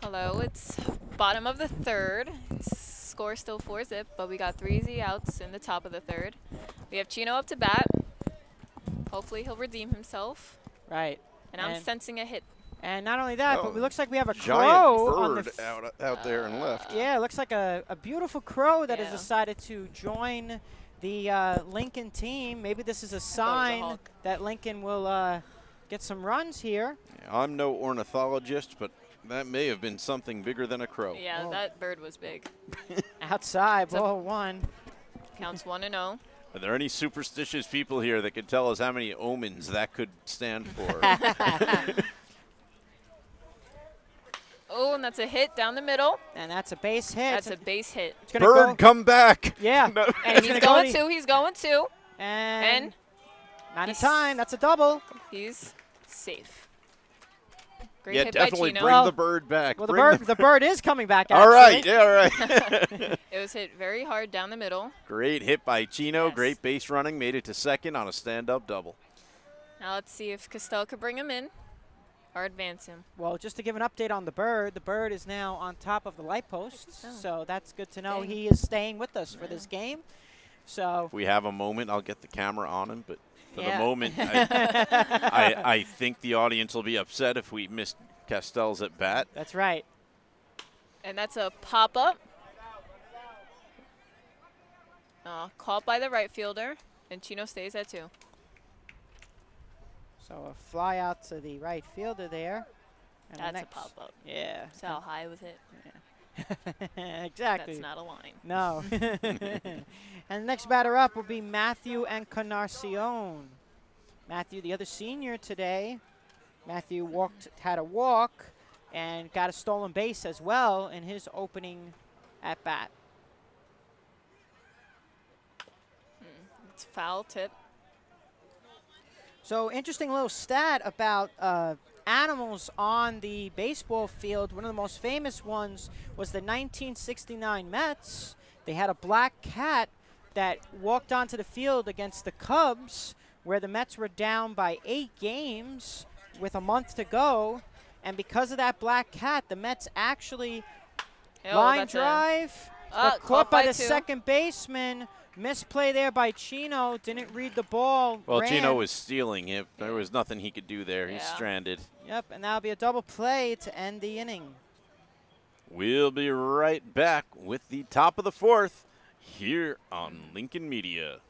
Hello, it's bottom of the third. Score still 4-zip, but we got 3 easy outs in the top of the third. We have Chino up to bat. Hopefully he'll redeem himself.
Right.
And I'm sensing a hit.
And not only that, but it looks like we have a
Giant
crow on the
bird out there and left.
Yeah, it looks like a beautiful crow that has
Yeah.
decided to join the Lincoln team. Maybe this is a
a
sign
hawk.
that Lincoln will get some runs here.
I'm no ornithologist, but that may have been something bigger than a crow.
Yeah,
Oh.
that bird was big.
Outside,
It's a-
ball 1.
Counts 1-0.
Are there any superstitious people here that could tell us how many omens that could stand for?
Oh, and that's a hit down the middle.
And that's a base hit.
That's a base hit.
It's gonna
Bird,
go.
come back!
Yeah.
No.
And it's
He's
gonna go
going
to-
to. He's going to.
And not in
he's-
time. That's a double.
He's safe. Great
Yeah,
hit
definitely
by
bring
Chino.
the bird back.
Well, the
Bring
bird is coming back.
All right,
actually.
yeah, all right.
It was hit very hard down the middle.
Great hit by Chino.
Yes.
Great base running. Made it to second on a stand-up double.
Now let's see if Castell could bring him in or advance him.
Well, just to give an update on the bird is now on top of the light posts,
Oh.
so that's good to know.
Dang.
He is staying with us for this game. So
If we have a moment, I'll get the camera on him. But for
Yeah.
the moment, I think the audience will be upset if we miss Castell's at bat.
that's right.
And that's a pop-up. Caught by the right fielder, and Chino stays at 2.
So a fly out to the right fielder there. And the
That's a
next-
pop-up.
Yeah.
So how high was it?
Exactly.
That's not a line.
No. And the next batter up will be Matthew Encarnacion. Matthew, the other senior today. Matthew had a walk and got a stolen base as well in his opening at bat.
It's foul tip.
So interesting little stat about animals on the baseball field. One of the most famous ones was the 1969 Mets. They had a black cat that walked onto the field against the Cubs, where the Mets were down by 8 games with a month to go. And because of that black cat, the Mets actually line drive, but caught by the
2.
second baseman. Misplay there by Chino. Didn't read the ball.
Well,
ran.
Chino was stealing it. There was nothing he could do there. He's
Yeah.
stranded.
Yep, and that'll be a double play to end the inning.
We'll be right back with the top of the fourth here on Lincoln Media.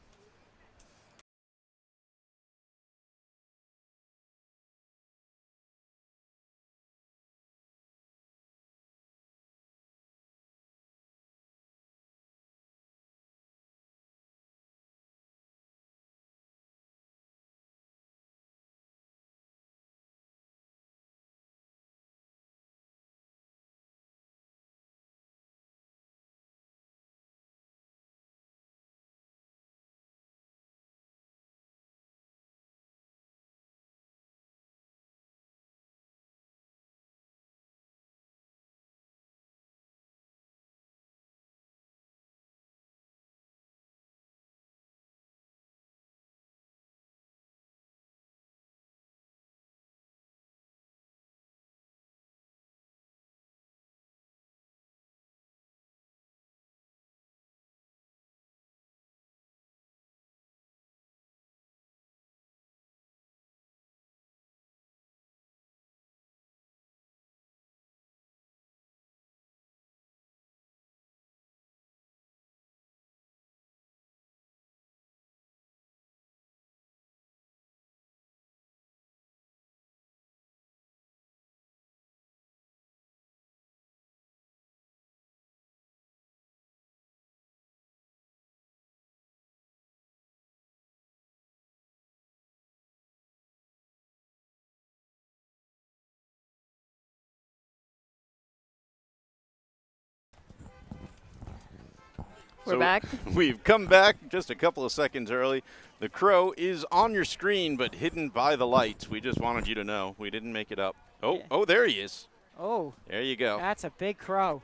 We're back.
We've come back just a couple of seconds early. The crow is on your screen, but hidden by the lights. We just wanted you to know. We didn't make it up. Oh,
Yeah.
oh, there he is.
Oh,
There you go.
that's a big crow.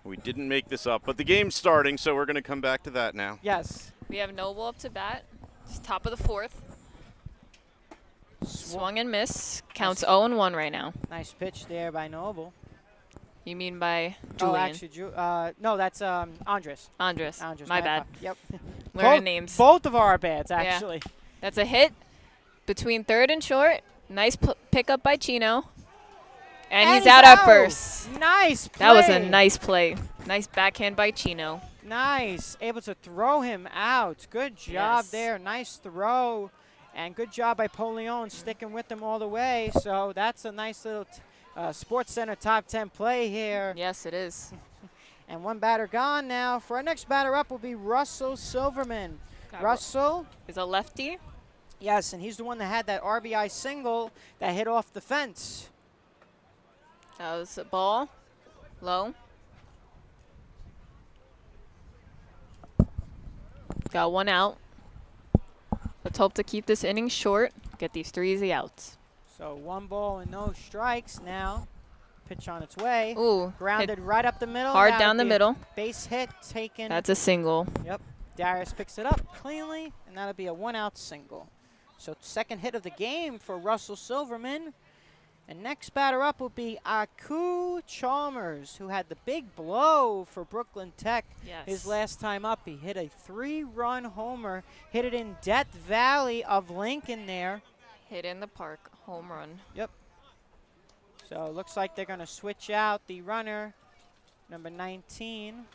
We didn't make this up, but the game's starting, so we're going to come back to that now.
Yes.
We have Noble up to bat. It's top of the fourth. Swung and miss. Counts 0-1 right now.
Nice pitch there by Noble.
You mean by
Oh,
Julian?
actually, no, that's Andres.
Andres.
Andres.
My bad.
Yep.
Learning names.
Both of our bads, actually.
That's a hit between third and short. Nice pickup by Chino. And he's out at first.
Nice play.
That was a nice play. Nice backhand by Chino.
Nice. Able to throw him out. Good job
Yes.
there. Nice throw. And good job by Polion sticking with him all the way. So that's a nice little Sports Center top 10 play here.
Yes, it is.
And one batter gone now. For our next batter up will be Russell Silverman. Russell.
Is a lefty.
Yes, and he's the one that had that RBI single that hit off the fence.
That was a ball. Low. Got one out. Let's hope to keep this inning short. Get these 3 easy outs.
So 1 ball and no strikes now. Pitch on its way.
Ooh.
Grounded right up the middle.
Hard
That'll
down the
be a
middle.
Base hit taken.
That's a single.
Yep. Darius picks it up cleanly, and that'll be a 1-out single. So second hit of the game for Russell Silverman. And next batter up will be Aku Chalmers, who had the big blow for Brooklyn Tech.
Yes.
His last time up, he hit a 3-run homer, hit it in Death Valley of Lincoln there.
Hit in the park. Home run.
Yep. So it looks like they're going to switch out the runner, number 19.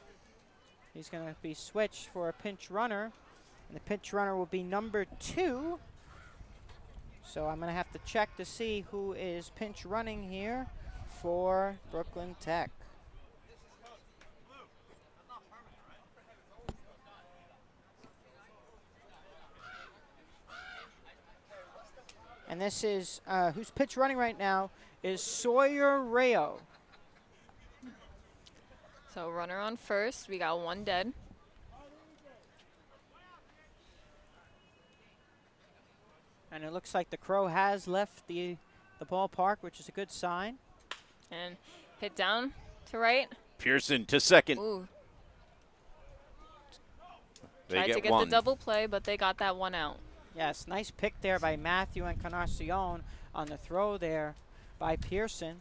He's going to be switched for a pinch runner. And the pinch runner will be number 2. So I'm going to have to check to see who is pinch running here for Brooklyn Tech. And this is, who's pitch running right now is Sawyer Rayo.
So runner on first. We got 1 dead.
And it looks like the Crow has left the ballpark, which is a good sign.
And hit down to right.
Pearson to second.
Ooh.
They
Tried to get
one.
the double play, but they got that 1 out.
Yes, nice pick there by Matthew Encarnacion on the throw there by Pearson.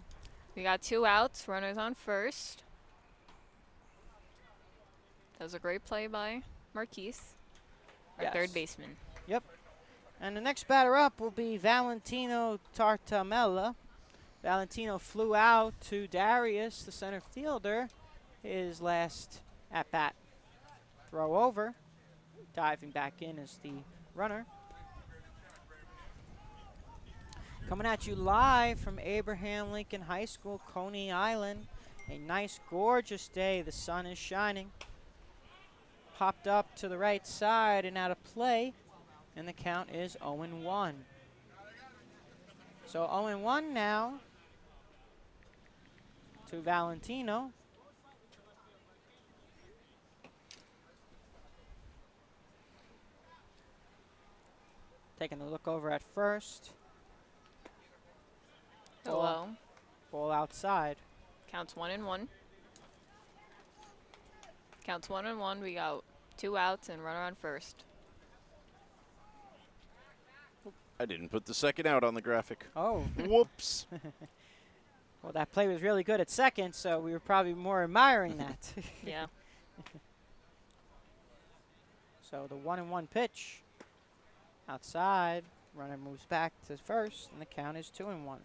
We got 2 outs. Runners on first. That was a great play by Marquise, our
Yes.
third baseman.
Yep. And the next batter up will be Valentino Tartamella. Valentino flew out to Darius, the center fielder, his last at-bat. Throw over. Diving back in as the runner. Coming at you live from Abraham Lincoln High School, Coney Island. A nice, gorgeous day. The sun is shining. Popped up to the right side and out of play. And the count is 0-1. So 0-1 now to Valentino. Taking a look over at first.
Hello.
Ball outside.
Counts 1-1. Counts 1-1. We got 2 outs and runner on first.
I didn't put the second out on the graphic.
Oh.
Whoops.
Well, that play was really good at second, so we were probably more admiring that.
Yeah.
So the 1-1 pitch. Outside. Runner moves back to first, and the count is 2-1.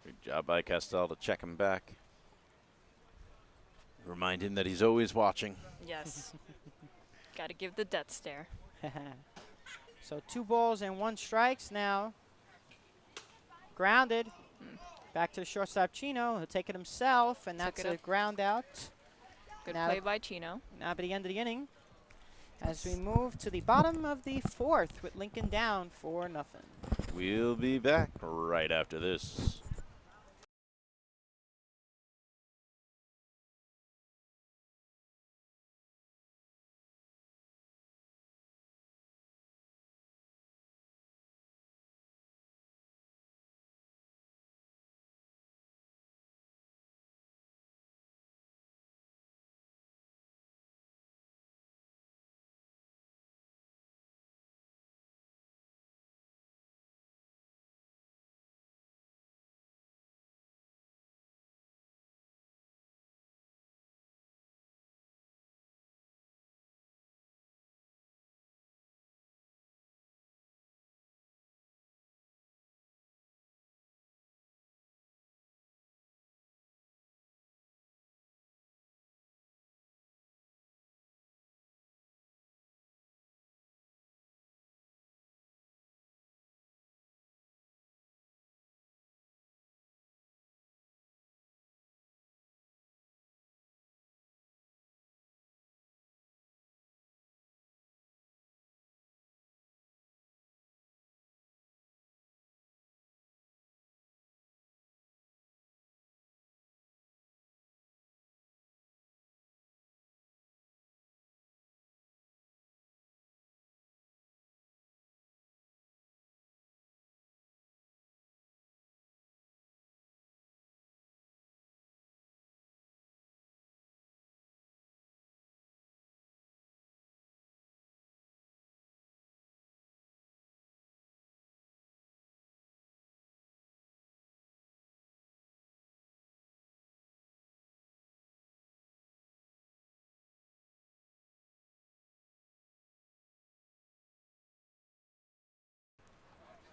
Good job by Castell to check him back. Remind him that he's always watching.
Yes. Got to give the death stare.
So 2 balls and 1 strikes now. Grounded. Back to the shortstop Chino. He'll take it himself, and
Took
that's
it
a
up.
ground out.
Good
Now
play by Chino.
Now by the end of the inning, as we move to the bottom of the 4th with Lincoln down 4-0.
We'll be back right after this.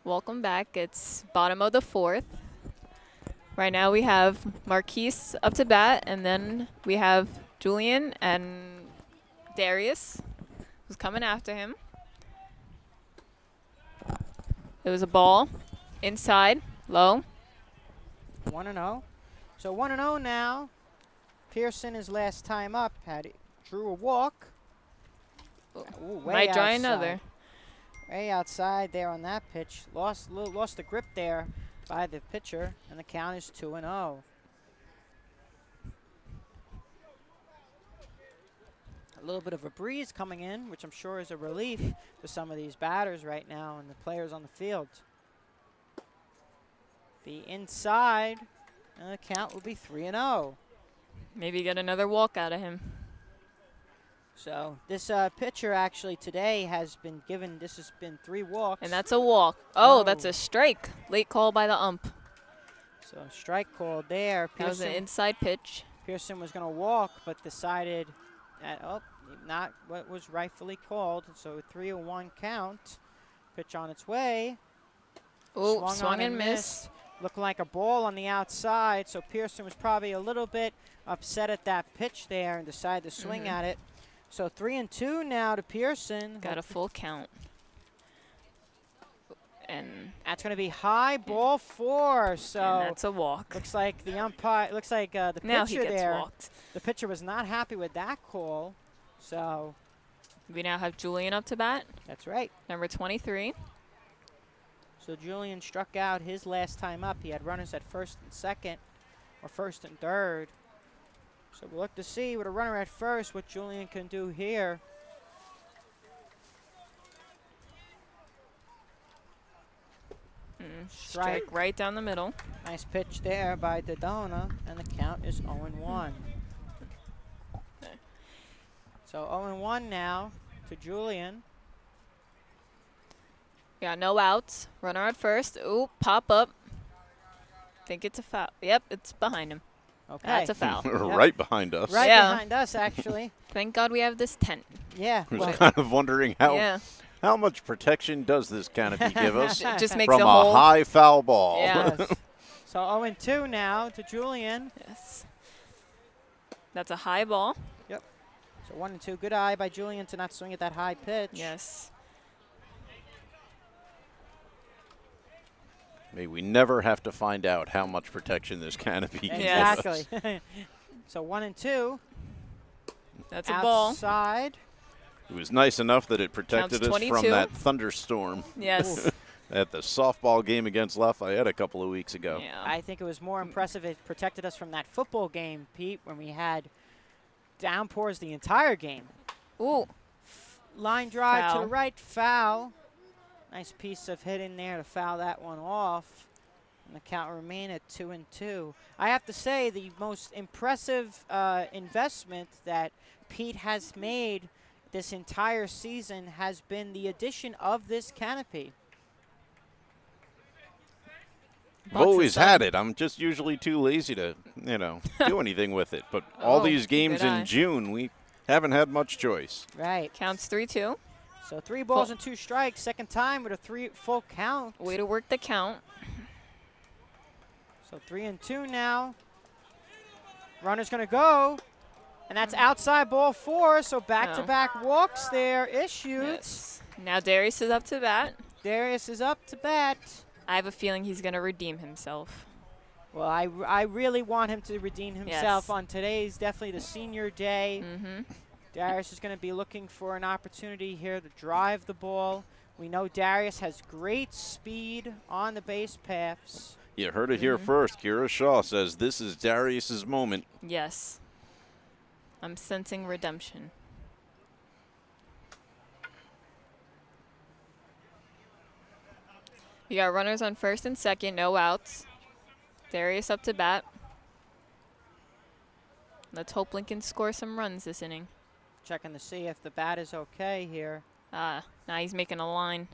Welcome back. It's bottom of the 4th. Right now we have Marquise up to bat, and then we have Julian and Darius, who's coming after him. It was a ball inside, low.
1-0. So 1-0 now. Pearson, his last time up, drew a walk. Ooh, way
Might try
outside.
another.
Way outside there on that pitch. Lost the grip there by the pitcher, and the count is 2-0. A little bit of a breeze coming in, which I'm sure is a relief to some of these batters right now and the players on the field. The inside, and the count will be 3-0.
Maybe get another walk out of him.
So this pitcher actually today has been given, this has been 3 walks.
And that's a walk. Oh, that's
Oh.
a strike. Late call by the ump.
So strike called there.
That was an inside pitch.
Pearson was going to walk, but decided that, not what was rightfully called. So 3-1 count. Pitch on its way.
Ooh,
Swung
swung
on
and
and
missed.
Looking like a ball on the outside. So Pearson was probably a little bit upset at that pitch there and decided to swing at it. So 3-2 now to Pearson.
Got a full count. And
That's going to be high, ball 4. So
that's a walk.
looks like the umpire, looks like the
Now he
pitcher
gets
there.
walked.
The pitcher was not happy with that call. So
We now have Julian up to bat,
that's right.
number 23.
So Julian struck out his last time up. He had runners at first and second, or first and third. So we'll look to see with a runner at first what Julian can do here.
Strike right down the middle.
Nice pitch there by Dodona, and the count is 0-1. So 0-1 now to Julian.
Got no outs. Runner at first. Ooh, pop up. Think it's a foul. Yep, it's behind him.
Okay.
That's a foul.
Right behind us.
Right
Yeah.
behind us, actually.
Thank God we have this tent.
Yeah.
I was
Well,
kind of wondering
Yeah.
how much protection does this canopy give us
It just makes
from
a
a
hole.
high foul ball?
Yeah.
yes. So 0-2 now to Julian.
Yes. That's a high ball.
So 1-2. Good eye by Julian to not swing at that high pitch.
Yes.
May we never have to find out how much protection this canopy can give us.
Exactly. So 1-2.
That's a ball.
Outside.
It was nice enough that it protected
Counts
us from
22.
that thunderstorm
Yes.
at the softball game against Lafayette a couple of weeks ago.
Yeah.
I think it was more impressive. It protected us from that football game, Pete, when we had downpours the entire game.
Ooh.
Line drive to
Foul.
the right, foul. Nice piece of hitting there to foul that one off. And the count will remain at 2-2. I have to say the most impressive investment that Pete has made this entire season has been the addition of this canopy.
I've always had it. I'm just usually too lazy to, do anything with it. But all
Oh,
these games
good eye.
in June, we haven't had much choice.
Right.
Counts 3-2.
So 3 balls and 2 strikes. Second time with a full count.
Way to work the count.
So 3-2 now. Runner's going to go. And that's outside ball 4. So back-to-back walks there issued.
Yes. Now Darius is up to bat.
Darius is up to bat.
I have a feeling he's going to redeem himself.
Well, I really want him to redeem himself
Yes.
on today's definitely the senior day.
Mm-hmm.
Darius is going to be looking for an opportunity here to drive the ball. We know Darius has great speed on the base paths.
You heard it here first. Kira Shaw says this is Darius's moment.
Yes. I'm sensing redemption. We got runners on first and second, no outs. Darius up to bat. Let's hope Lincoln scores some runs this inning.
Checking to see if the bat is okay here.
Now he's making a line.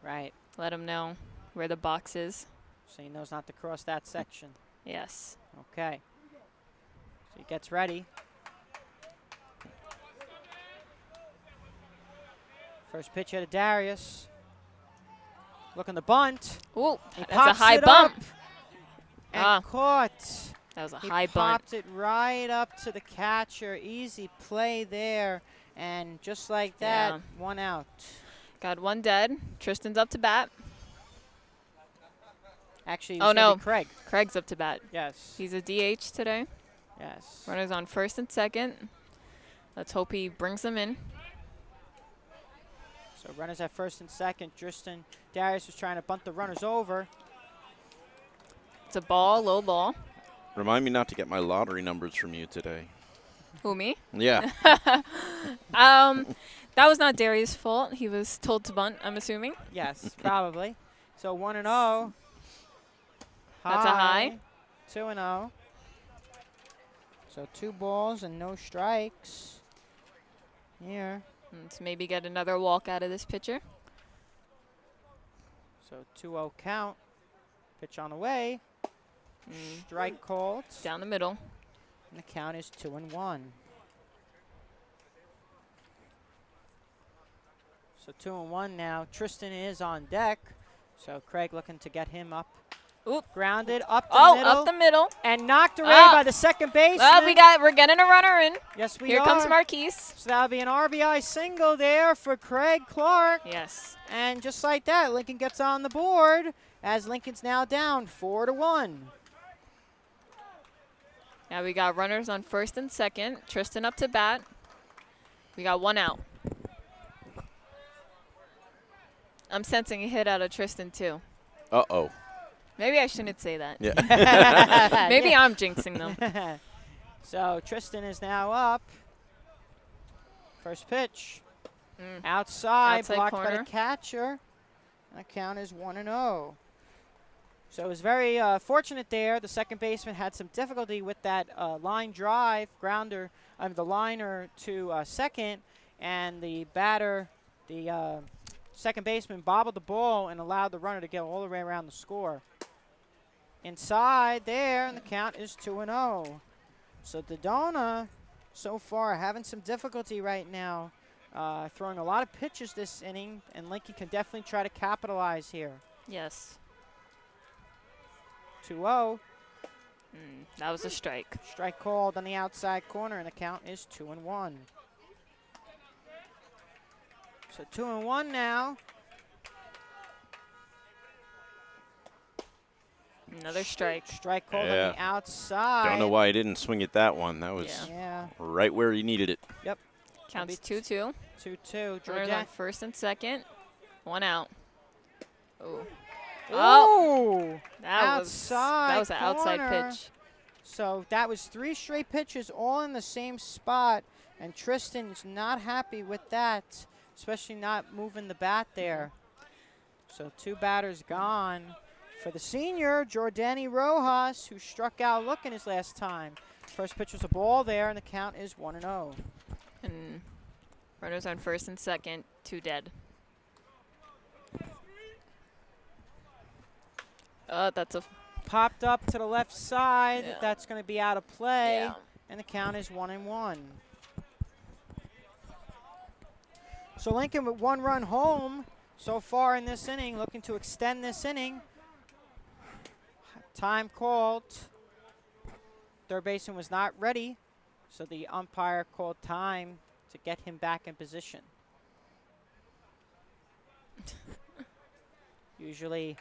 Right.
Let him know where the box is.
So he knows not to cross that section.
Yes.
Okay. So he gets ready. First pitch out of Darius. Looking to bunt.
Ooh,
He
that's a
pops
high
it
bump.
up and
Ah.
caught.
That was a
He
high bunt.
popped it right up to the catcher. Easy play there. And just like that,
Yeah.
1 out.
Got 1 dead. Tristan's up to bat.
Actually,
Oh,
it's gonna
no.
be Craig.
Craig's up to bat.
Yes.
He's a DH today.
Yes.
Runners on first and second. Let's hope he brings them in.
So runners at first and second. Tristan Darius was trying to bunt the runners over.
It's a ball, low ball.
Remind me not to get my lottery numbers from you today.
Who, me?
Yeah.
That was not Darius' fault. He was told to bunt, I'm assuming.
Yes, probably. So 1-0.
That's a high.
2-0. So 2 balls and no strikes here.
Let's maybe get another walk out of this pitcher.
So 2-0 count. Pitch on the way.
Mm,
Strike called.
down the middle.
And the count is 2-1. So 2-1 now. Tristan is on deck. So Craig looking to get him up.
Oop.
Grounded up the
Oh,
middle.
up the middle.
And knocked away
Ah.
by the second baseman.
We're getting a runner in.
Yes, we
Here
are.
comes Marquise.
So that'll be an RBI single there for Craig Clark.
Yes.
And just like that, Lincoln gets on the board as Lincoln's now down 4-1.
Now we got runners on first and second. Tristan up to bat. We got 1 out. I'm sensing a hit out of Tristan, too.
Uh-oh.
Maybe I shouldn't say that.
Yeah.
Maybe I'm jinxing them.
So Tristan is now up. First pitch.
Mm.
Outside,
Outside
blocked by
corner.
the catcher. And the count is 1-0. So it was very fortunate there. The second baseman had some difficulty with that line drive, grounder, the liner to second, and the batter, the second baseman, bobbled the ball and allowed the runner to get all the way around the score. Inside there, and the count is 2-0. So Dodona, so far, having some difficulty right now, throwing a lot of pitches this inning, and Lincoln can definitely try to capitalize here.
Yes.
2-0.
That was a strike.
Strike called on the outside corner, and the count is 2-1. So 2-1 now.
Another strike.
Strike called on
Yeah.
the outside.
Don't know why he didn't swing at that one. That was
Yeah.
Yeah,
right where he needed it.
Counts 2-2.
2-2.
Runners on
Jordan.
first and second. 1 out. Oh.
Oh!
That was an outside
corner.
pitch.
So that was 3 straight pitches all in the same spot, and Tristan's not happy with that, especially not moving the bat there. So 2 batters gone. For the senior, Jordani Rojas, who struck out looking his last time. First pitch was a ball there, and the count is 1-0.
And runners on first and second. 2 dead. That's a
Popped up to the left side.
Yeah.
That's going to be out of play,
yeah.
and the count is 1-1. So Lincoln with 1 run home so far in this inning, looking to extend this inning. Time called. Third baseman was not ready, so the umpire called time to get him back in position. Usually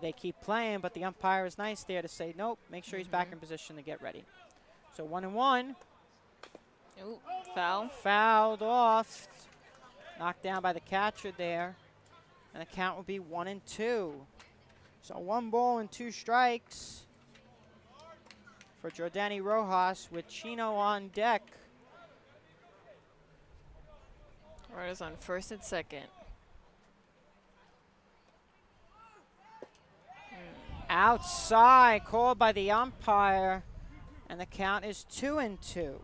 they keep playing, but the umpire is nice there to say, nope, make sure he's back in position to get ready. So 1-1.
Ooh, foul.
Fouled off. Knocked down by the catcher there. And the count will be 1-2. So 1 ball and 2 strikes for Jordani Rojas with Chino on deck.
Runners on first and second.
Outside, called by the umpire, and the count is 2-2.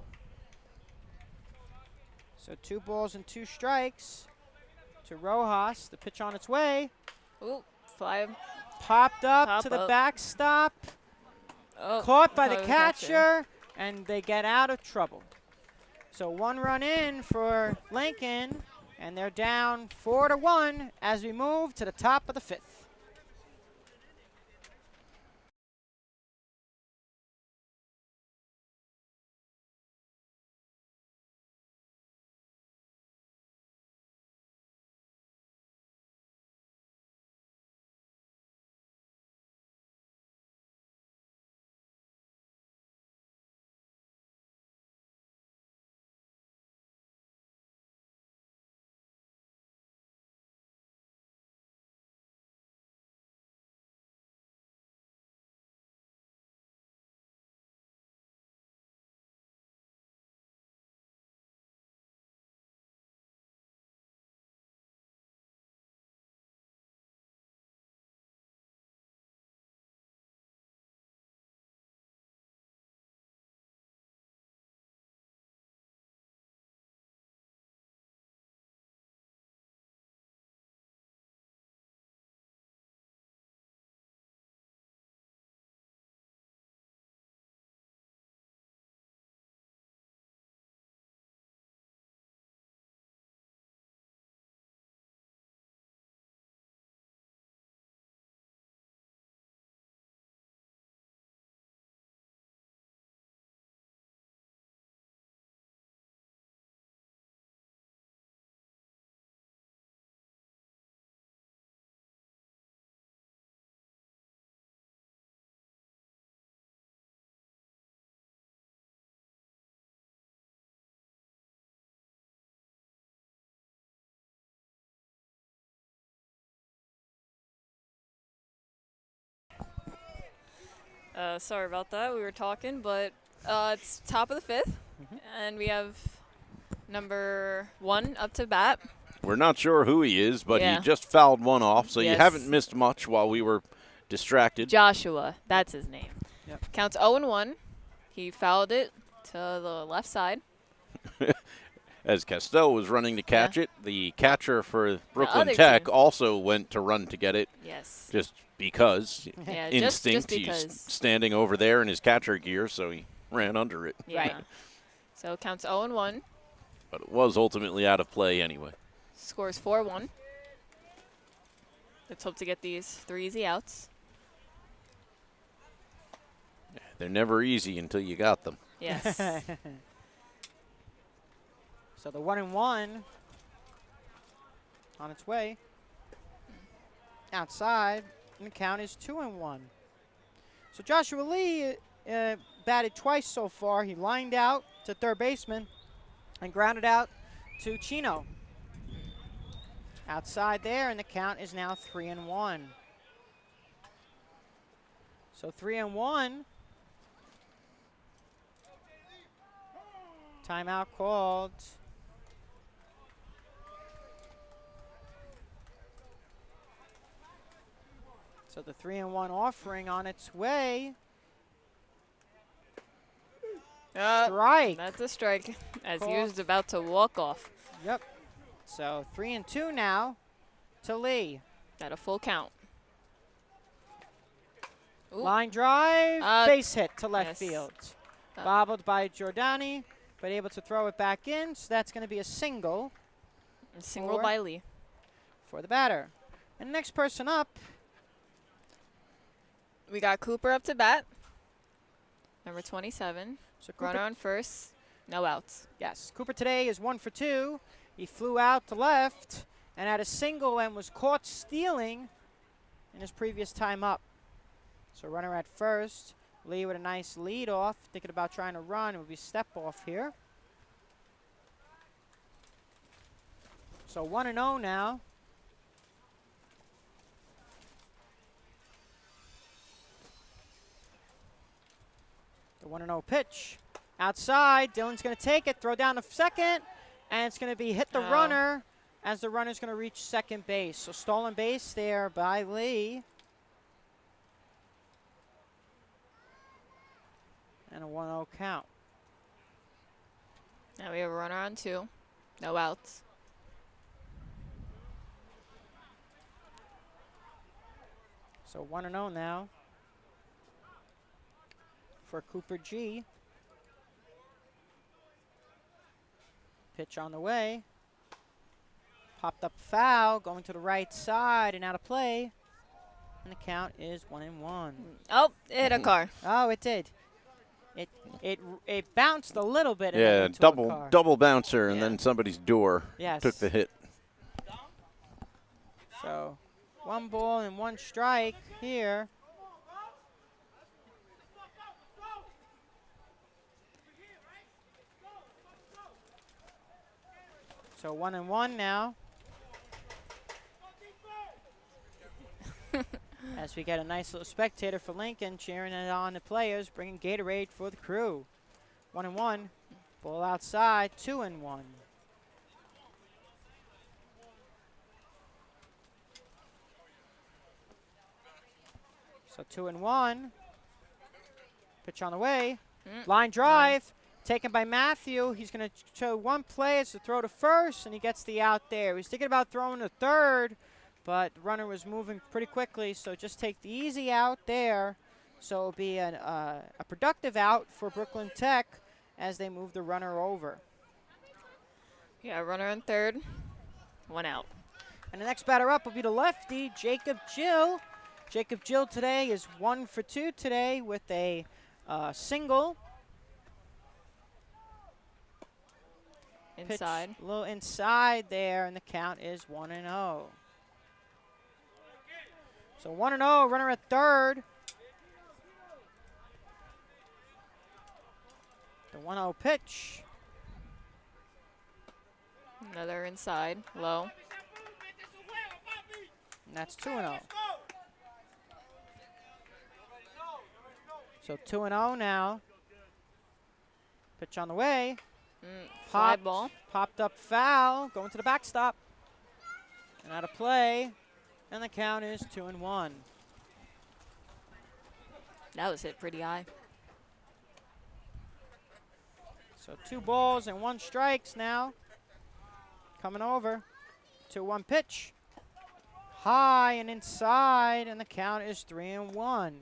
So 2 balls and 2 strikes to Rojas. The pitch on its way.
Ooh, fly.
Popped up
Pop
to the
up.
backstop.
Oh,
Caught by the
caught
catcher, and they get out of trouble. So 1 run in for Lincoln, and they're down 4-1 as we move to the top of the 5th.
Sorry about that. We were talking, but it's top of the fifth, and we have number 1 up to bat.
We're not sure who he is, but
Yeah.
he just fouled one off, so you
Yes.
haven't missed much while we were distracted.
Joshua, that's his name.
Yep.
Counts 0-1. He fouled it to the left side.
As Castell was running to catch it, the catcher for Brooklyn
other
Tech
team.
also went to run to get it,
Yes.
just because
Yeah,
instinct.
just because.
He's standing over there in his catcher gear, so he ran under it.
Yeah.
Right.
So counts 0-1.
But it was ultimately out of play anyway.
Scores 4-1. Let's hope to get these 3 easy outs.
They're never easy until you got them.
Yes.
So the 1-1 on its way. Outside, and the count is 2-1. So Joshua Lee batted twice so far. He lined out to third baseman and grounded out to Chino. Outside there, and the count is now 3-1. So 3-1. Timeout called. So the 3-1 offering on its way. Strike.
That's a strike, as he
Call.
was about to walk off
Yep. So 3-2 now to Lee.
at a full count. Ooh.
Line drive, base hit to left
yes.
field.
Uh,
Bobbled by Giordani, but able to throw it back in. So that's going to be a single
Single
Four.
by Lee.
for the batter. And the next person up,
We got Cooper up to bat. Number 27.
so Cooper,
Runner on first. No outs.
yes, Cooper today is 1 for 2. He flew out to left and had a single and was caught stealing in his previous time up. So runner at first. Lee with a nice lead off, thinking about trying to run. It would be step off here. So 1-0 now. The 1-0 pitch. Outside, Dylan's going to take it, throw down the second, and it's going to be hit the
Oh.
runner as the runner's going to reach second base. So stolen base there by Lee. And a 1-0 count.
Now we have a runner on 2. No outs.
So 1-0 now for Cooper G. Pitch on the way. Popped up foul, going to the right side and out of play. And the count is 1-1.
Oh, it hit a car.
Oh, it did. It bounced a little bit. And then
Yeah,
went to a
double
car.
double bouncer, and
Yeah.
then somebody's door
Yes.
took the hit.
So 1 ball and 1 strike here. So 1-1 now. As we get a nice little spectator for Lincoln cheering it on the players, bringing Gatorade for the crew. 1-1. Ball outside, 2-1. So 2-1. Pitch on the way. Line drive. Taken by Matthew. He's going to show one play as to throw to first, and he gets the out there. He's thinking about throwing to third, but the runner was moving pretty quickly, so just take the easy out there. So it'll be a productive out for Brooklyn Tech as they move the runner over.
Yeah, runner on third. 1 out.
And the next batter up will be the lefty, Jacob Gill. Jacob Gill today is 1 for 2 today with a single.
Inside.
Pitch a little inside there, and the count is 1-0. So 1-0, runner at third. The 1-0 pitch.
Another inside. Low.
And that's 2-0. So 2-0 now. Pitch on the way.
Fly
Popped,
ball.
popped up foul. Going to the backstop. And out of play. And the count is 2-1.
That was hit pretty high.
So 2 balls and 1 strikes now. Coming over. 2-1 pitch. High and inside, and the count is 3-1.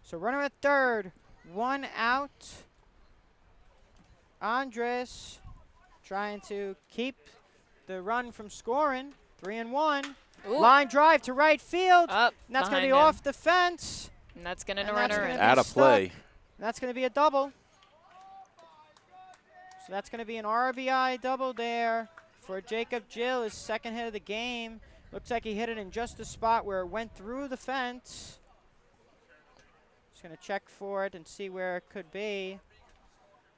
So runner at third, 1 out. Andres trying to keep the run from scoring. 3-1.
Ooh.
Line drive to right field.
Up.
And that's going to
behind
be
him.
off the fence.
And that's going to
And
run
that's
her
gonna
in.
be
Out of play.
stuck. That's going to be a double. So that's going to be an RBI double there for Jacob Jill, his second hit of the game. Looks like he hit it in just the spot where it went through the fence. Just going to check for it and see where it could be.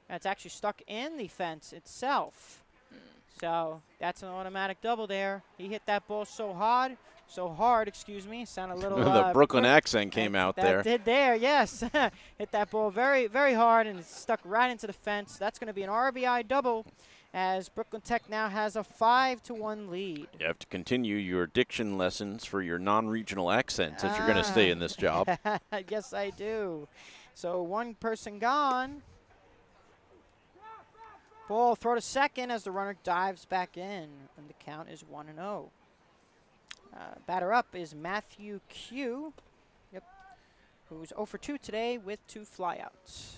And it's actually stuck in the fence itself. So that's an automatic double there. He hit that ball so hard, excuse me. Sounded a little
The Brooklyn
Brook-
accent came out there.
That did there, yes. Hit that ball very, very hard, and it stuck right into the fence. That's going to be an RBI double, as Brooklyn Tech now has a 5-1 lead.
You have to continue your diction lessons for your non-regional accents if you're going to stay in this job.
Yes, I do. So 1 person gone. Ball throw to second as the runner dives back in, and the count is 1-0. Batter up is Matthew Q. Yep, who's 0 for 2 today with 2 flyouts.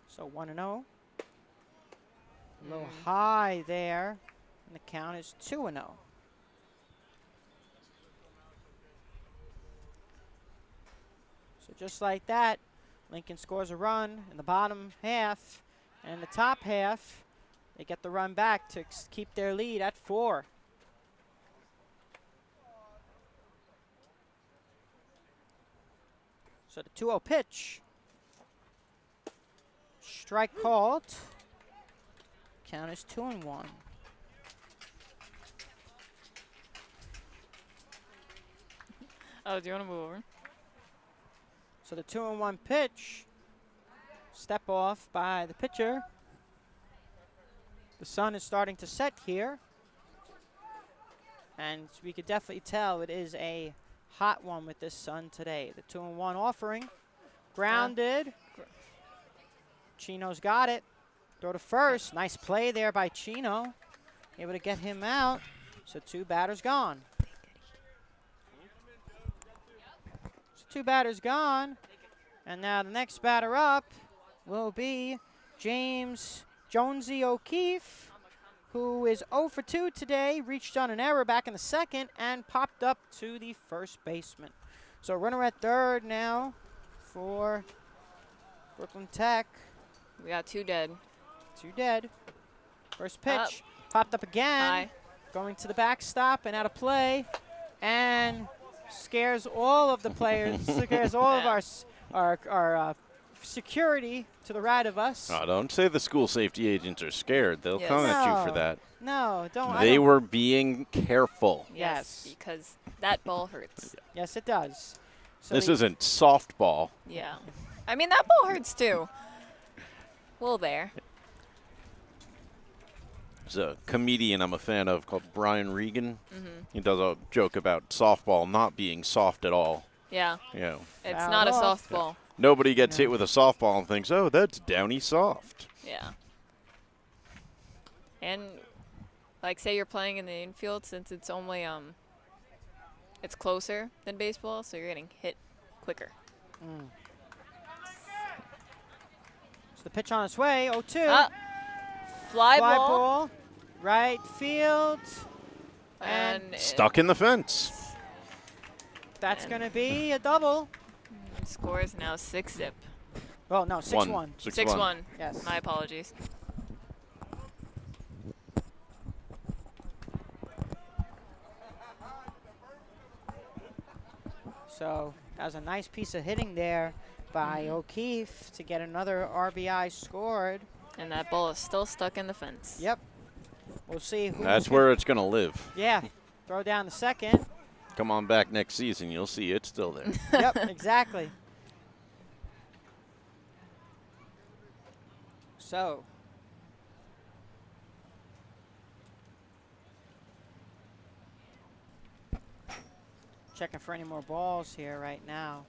So 1-0. A little high there, and the count is 2-0. So just like that, Lincoln scores a run in the bottom half, and in the top half, they get the run back to keep their lead at 4. So the 2-0 pitch. Strike called. Count is 2-1.
Oh, do you want to move over?
So the 2-1 pitch. Step off by the pitcher. The sun is starting to set here. And we could definitely tell it is a hot one with this sun today. The 2-1 offering. Grounded. Chino's got it. Throw to first. Nice play there by Chino. Able to get him out. So 2 batters gone. So 2 batters gone. And now the next batter up will be James Jonesy O'Keefe, who is 0 for 2 today, reached on an error back in the second, and popped up to the first baseman. So runner at third now for Brooklyn Tech.
We got 2 dead.
2 dead. First pitch,
Up.
popped up again,
High.
going to the backstop and out of play, and scares all of the players, scares all of our security to the right of us.
Oh, don't say the school safety agents are scared. They'll
Yes.
come at you for
No.
that.
No, don't.
They were being careful.
Yes.
Because that ball hurts.
Yes, it does. So
This
he-
isn't softball.
Yeah. I mean, that ball hurts too. Well, there.
There's a comedian I'm a fan of called Brian Regan. He does a joke about softball not being soft at all.
Yeah.
You know,
It's
Foul
not a
off.
softball.
nobody gets
No.
hit with a softball and thinks, oh, that's downy soft.
Yeah. And like say you're playing in the infield, since it's only it's closer than baseball, so you're getting hit quicker.
So the pitch on its way, 0-2.
Ah, fly
Fly
ball.
ball, right field, and
And
Stuck in the fence.
that's going to be a double.
Score is now 6-zip.
Well, no, 6-1.
6-1.
Yes.
My apologies.
So that was a nice piece of hitting there by O'Keefe to get another RBI scored.
And that ball is still stuck in the fence.
Yep. We'll see who.
That's where it's going to live.
Yeah. Throw down the second.
Come on back next season. You'll see it's still there.
Yep, exactly. So. Checking for any more balls here right now.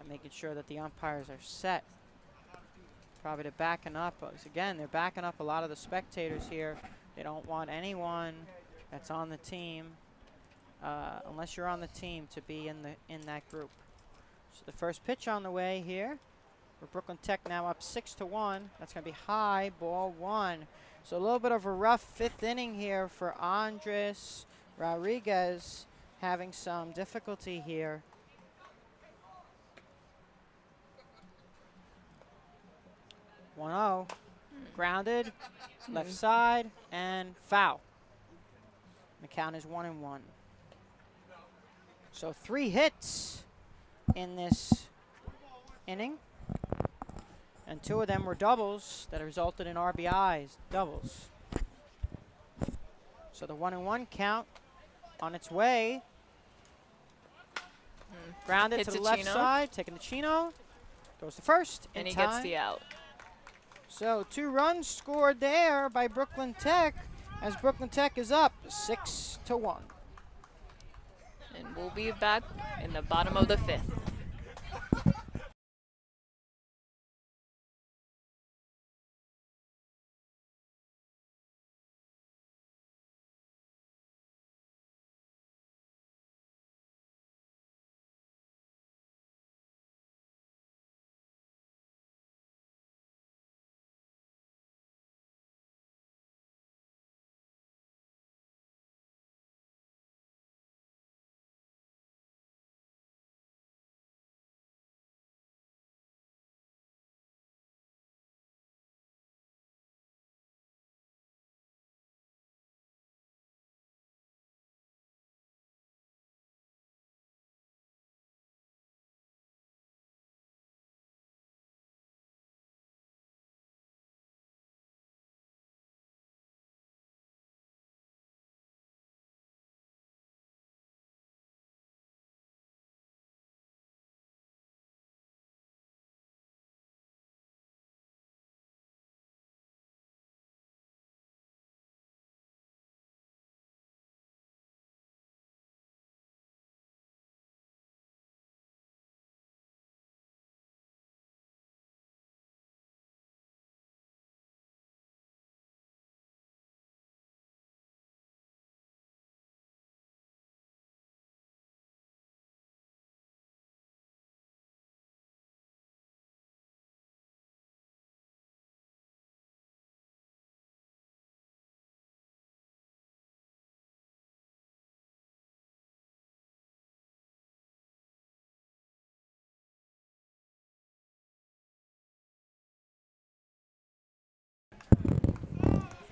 Making sure that the umpires are set. Probably to backing up. Again, they're backing up a lot of the spectators here. They don't want anyone that's on the team, unless you're on the team, to be in that group. So the first pitch on the way here for Brooklyn Tech, now up 6-1. That's going to be high, ball one. So a little bit of a rough fifth inning here for Andres Rodriguez, having some difficulty here. Grounded, left side, and foul. The count is 1-1. So 3 hits in this inning, and 2 of them were doubles that resulted in RBIs, doubles. So the 1-1 count on its way. Grounded
Hits
to the
a
left
Chino.
side, taking the Chino. Goes to first.
And
in
he gets
time.
the out.
So 2 runs scored there by Brooklyn Tech, as Brooklyn Tech is up 6-1.
And we'll be back in the bottom of the 5th.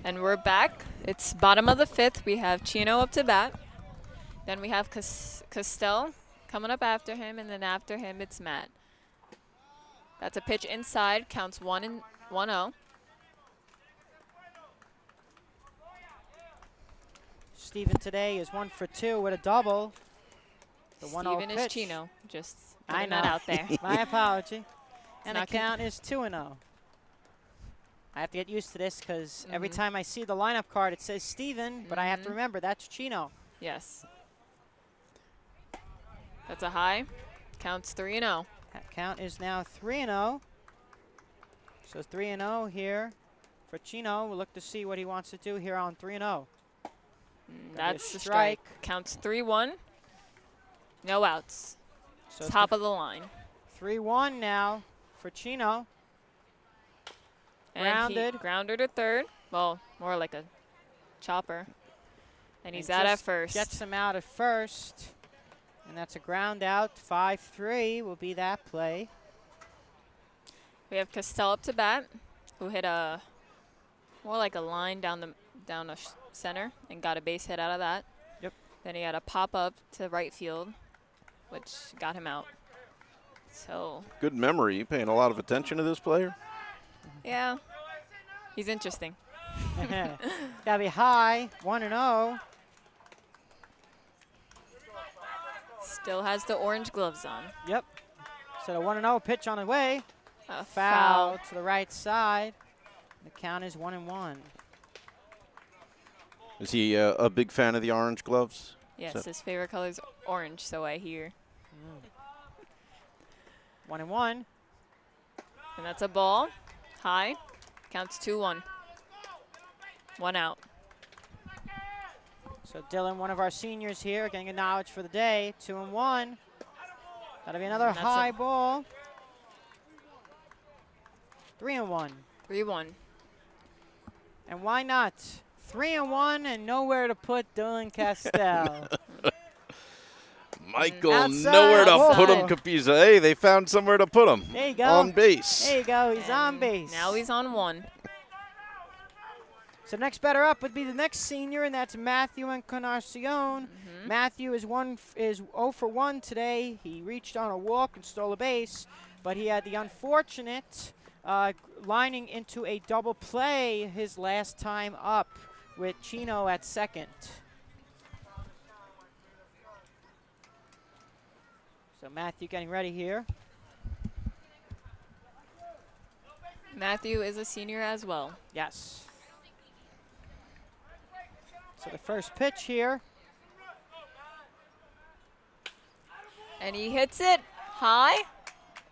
And we're back. It's bottom of the 5th. We have Chino up to bat. Then we have Castell coming up after him, and then after him it's Matt. That's a pitch inside, counts 1-0.
Steven today is 1 for 2 with a double. The 1-0
Steven is
pitch.
Chino, just
I
putting
know.
that out there.
My apology. And the
not gonna-
count is 2-0. I have to get used to this because every
Mhm.
time I see the lineup card, it says Steven, but I have to remember that's Chino.
Yes. That's a high, counts 3-0.
That count is now 3-0. So 3-0 here for Chino. We'll look to see what he wants to do here on 3-0.
That's the
strike.
strike. Counts 3-1. No outs.
So
Top of the line.
3-1 now for Chino.
And
Grounded.
he grounded to third. Well, more like a chopper. And he's out at
just
first.
Gets him out at first. And that's a ground out. 5-3 will be that play.
We have Castell up to bat, who hit a more like a line down the center and got a base hit out of that.
Yep.
Then he had a pop up to right field, which got him out. So
Good memory. You paying a lot of attention to this player?
yeah, He's interesting.
Gotta be high, 1-0.
Still has the orange gloves on.
Yep. So the 1-0 pitch on the way.
A
Foul to the right side. The count is 1-1.
Is he a big fan of the orange gloves?
Yes,
So-
his favorite color is orange, so I hear.
1-1.
And that's a ball. High. Counts 2-1. 1 out.
So Dylan, one of our seniors here, getting acknowledged for the day. 2-1. That'll be another
That's
high
a-
ball. 3-1.
3-1.
And why not? 3-1 and nowhere to put Dylan Castell.
Michael,
Outside.
nowhere to put him,
Whoa.
Capizzo. Hey, they found somewhere to put him.
There you go.
On base.
There you go. He's on
And
base.
Now he's on 1.
So next batter up would be the next senior, and that's Matthew Encarnacion. Matthew is 0 for 1 today. He reached on a walk and stole a base, but he had the unfortunate lining into a double play his last time up with Chino at second. So Matthew getting ready here.
Matthew is a senior as well.
Yes. So the first pitch here.
And he hits it high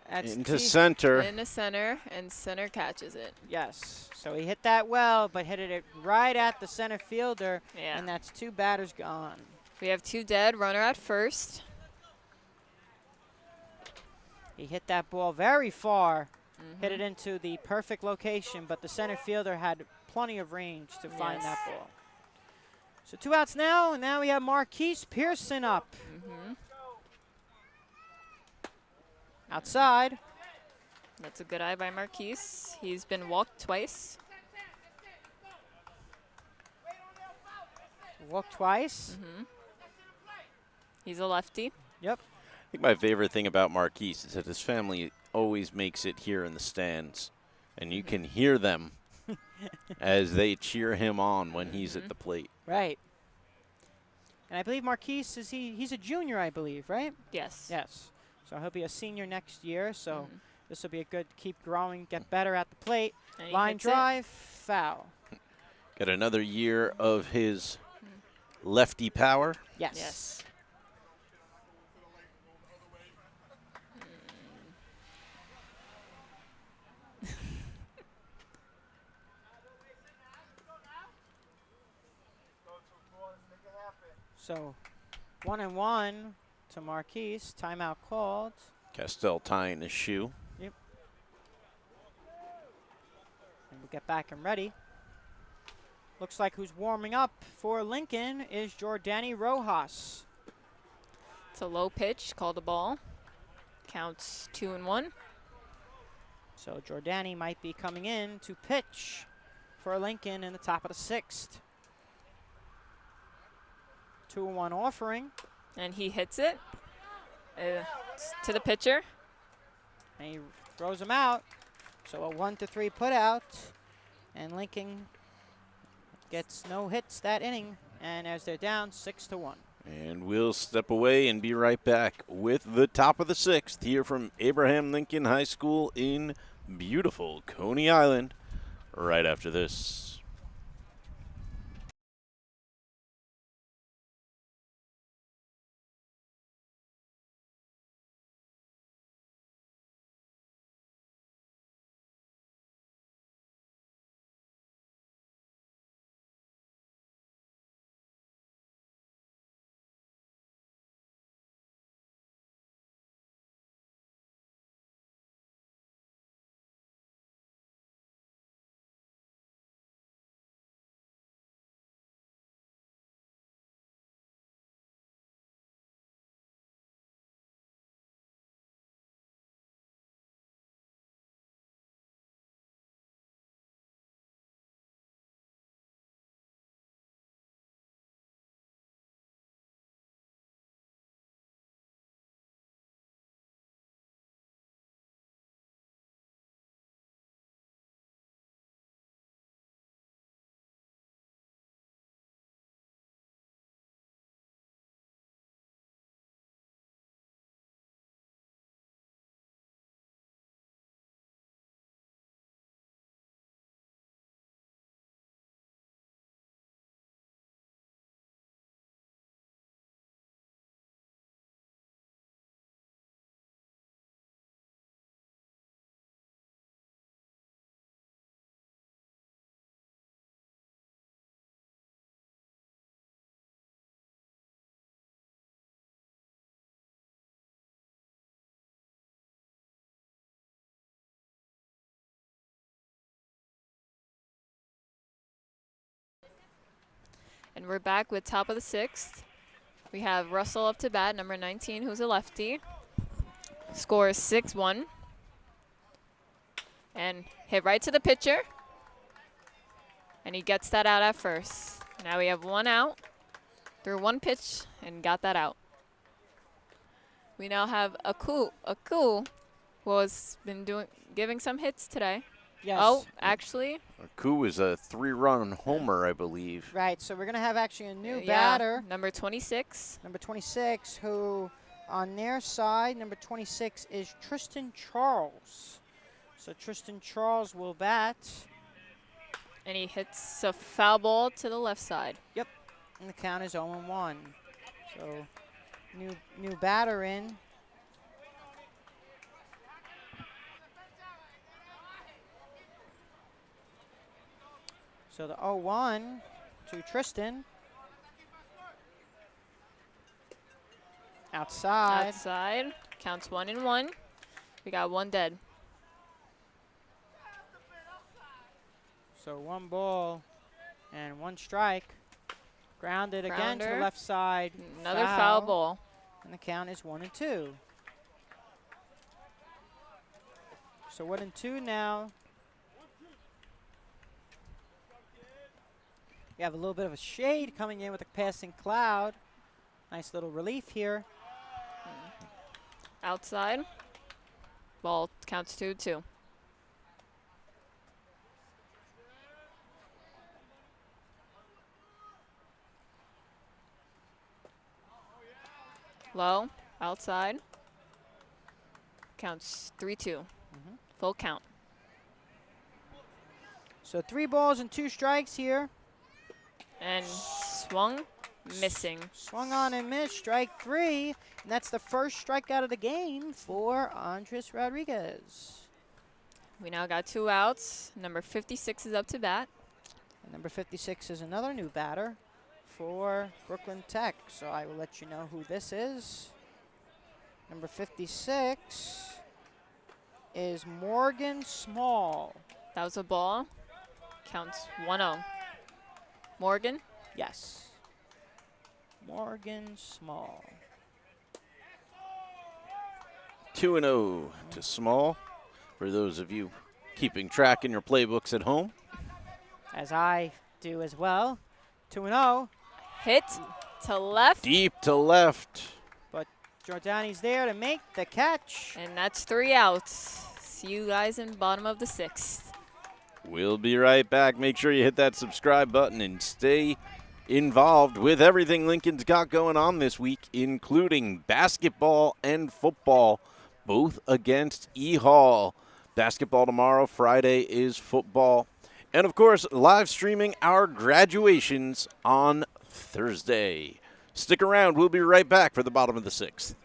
That's
Into
T-
center.
in the center, and center catches it.
Yes. So he hit that well, but hit it right at the center fielder,
Yeah.
and that's 2 batters gone.
We have 2 dead, runner at first.
He hit that ball very far, hit it into the perfect location, but the center fielder had plenty of range to find that
Yes.
ball. So 2 outs now, and now we have Marquise Pearson up. Outside.
That's a good eye by Marquise. He's been walked twice.
Walked twice.
He's a lefty.
Yep.
I think my favorite thing about Marquise is that his family always makes it here in the stands, and you can hear them as they cheer him on when he's at the plate.
Right. And I believe Marquise he's a junior, I believe, right?
Yes.
Yes. So he'll be a senior next year. So this will be a good keep growing, get better at the plate.
And he
Line
hits it.
drive, foul.
Got another year of his lefty power.
Yes.
Yes.
So 1-1 to Marquise. Timeout called.
Castell tying his shoe.
And we'll get back and ready. Looks like who's warming up for Lincoln is Jordani Rojas.
It's a low pitch, called a ball. Counts 2-1.
So Jordani might be coming in to pitch for Lincoln in the top of the 6th. 2-1 offering.
And he hits it to the pitcher.
And he throws him out. So a 1-3 put out. And Lincoln gets no hits that inning. And as they're down 6-1.
And we'll step away and be right back with the top of the 6th here from Abraham Lincoln High School in beautiful Coney Island right after this.
And we're back with top of the 6th. We have Russell up to bat, number 19, who's a lefty. Score is 6-1. And hit right to the pitcher. And he gets that out at first. Now we have 1 out. Threw 1 pitch and got that out. We now have Aku. Aku was been giving some hits today.
Yes.
Oh, actually.
Aku is a 3-run homer, I believe.
Right, so we're going to have actually a new
Yeah,
batter.
number 26.
Number 26, who on their side, number 26 is Tristan Charles. So Tristan Charles will bat.
And he hits a foul ball to the left side.
And the count is 0-1. So new batter in. So the 0-1 to Tristan. Outside.
Outside. Counts 1-1. We got 1 dead.
So 1 ball and 1 strike. Grounded again to the
Grounder.
left side.
Another foul ball.
And the count is 1-2. So 1-2 now. We have a little bit of a shade coming in with a passing cloud. Nice little relief here.
Outside. Ball counts 2-2. Low. Outside. Counts 3-2. Full count.
So 3 balls and 2 strikes here.
And swung. Missing.
Swung on and missed, strike 3. And that's the first strikeout of the game for Andres Rodriguez.
We now got 2 outs. Number 56 is up to bat.
And number 56 is another new batter for Brooklyn Tech. So I will let you know who this is. Number 56 is Morgan Small.
That was a ball. Counts 1-0. Morgan.
Yes. Morgan Small.
2-0 to Small. For those of you keeping track in your playbooks at home.
As I do as well. 2-0.
Hit to left.
Deep to left.
Jordani's there to make the catch.
And that's 3 outs. See you guys in bottom of the 6th.
We'll be right back. Make sure you hit that subscribe button and stay involved with everything Lincoln's got going on this week, including basketball and football, both against E-Hall. Basketball tomorrow, Friday is football. And, of course, live streaming our graduations on Thursday. Stick around. We'll be right back for the bottom of the 6th.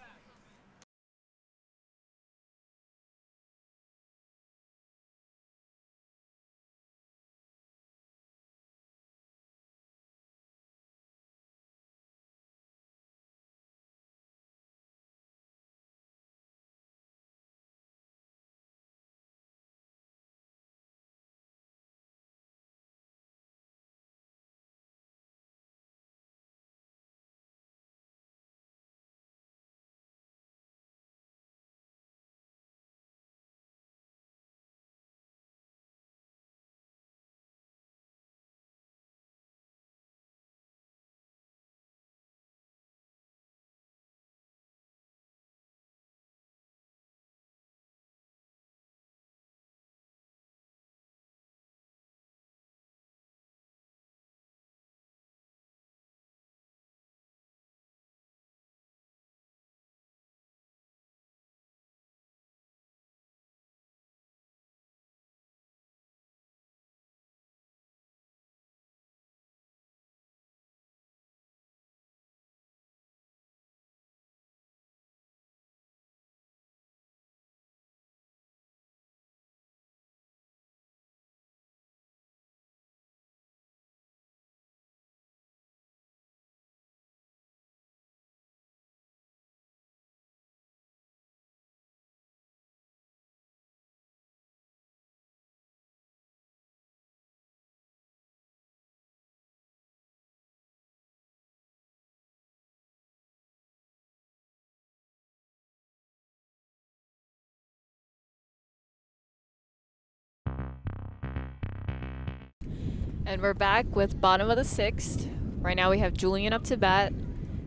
And we're back with bottom of the 6th. Right now we have Julian up to bat.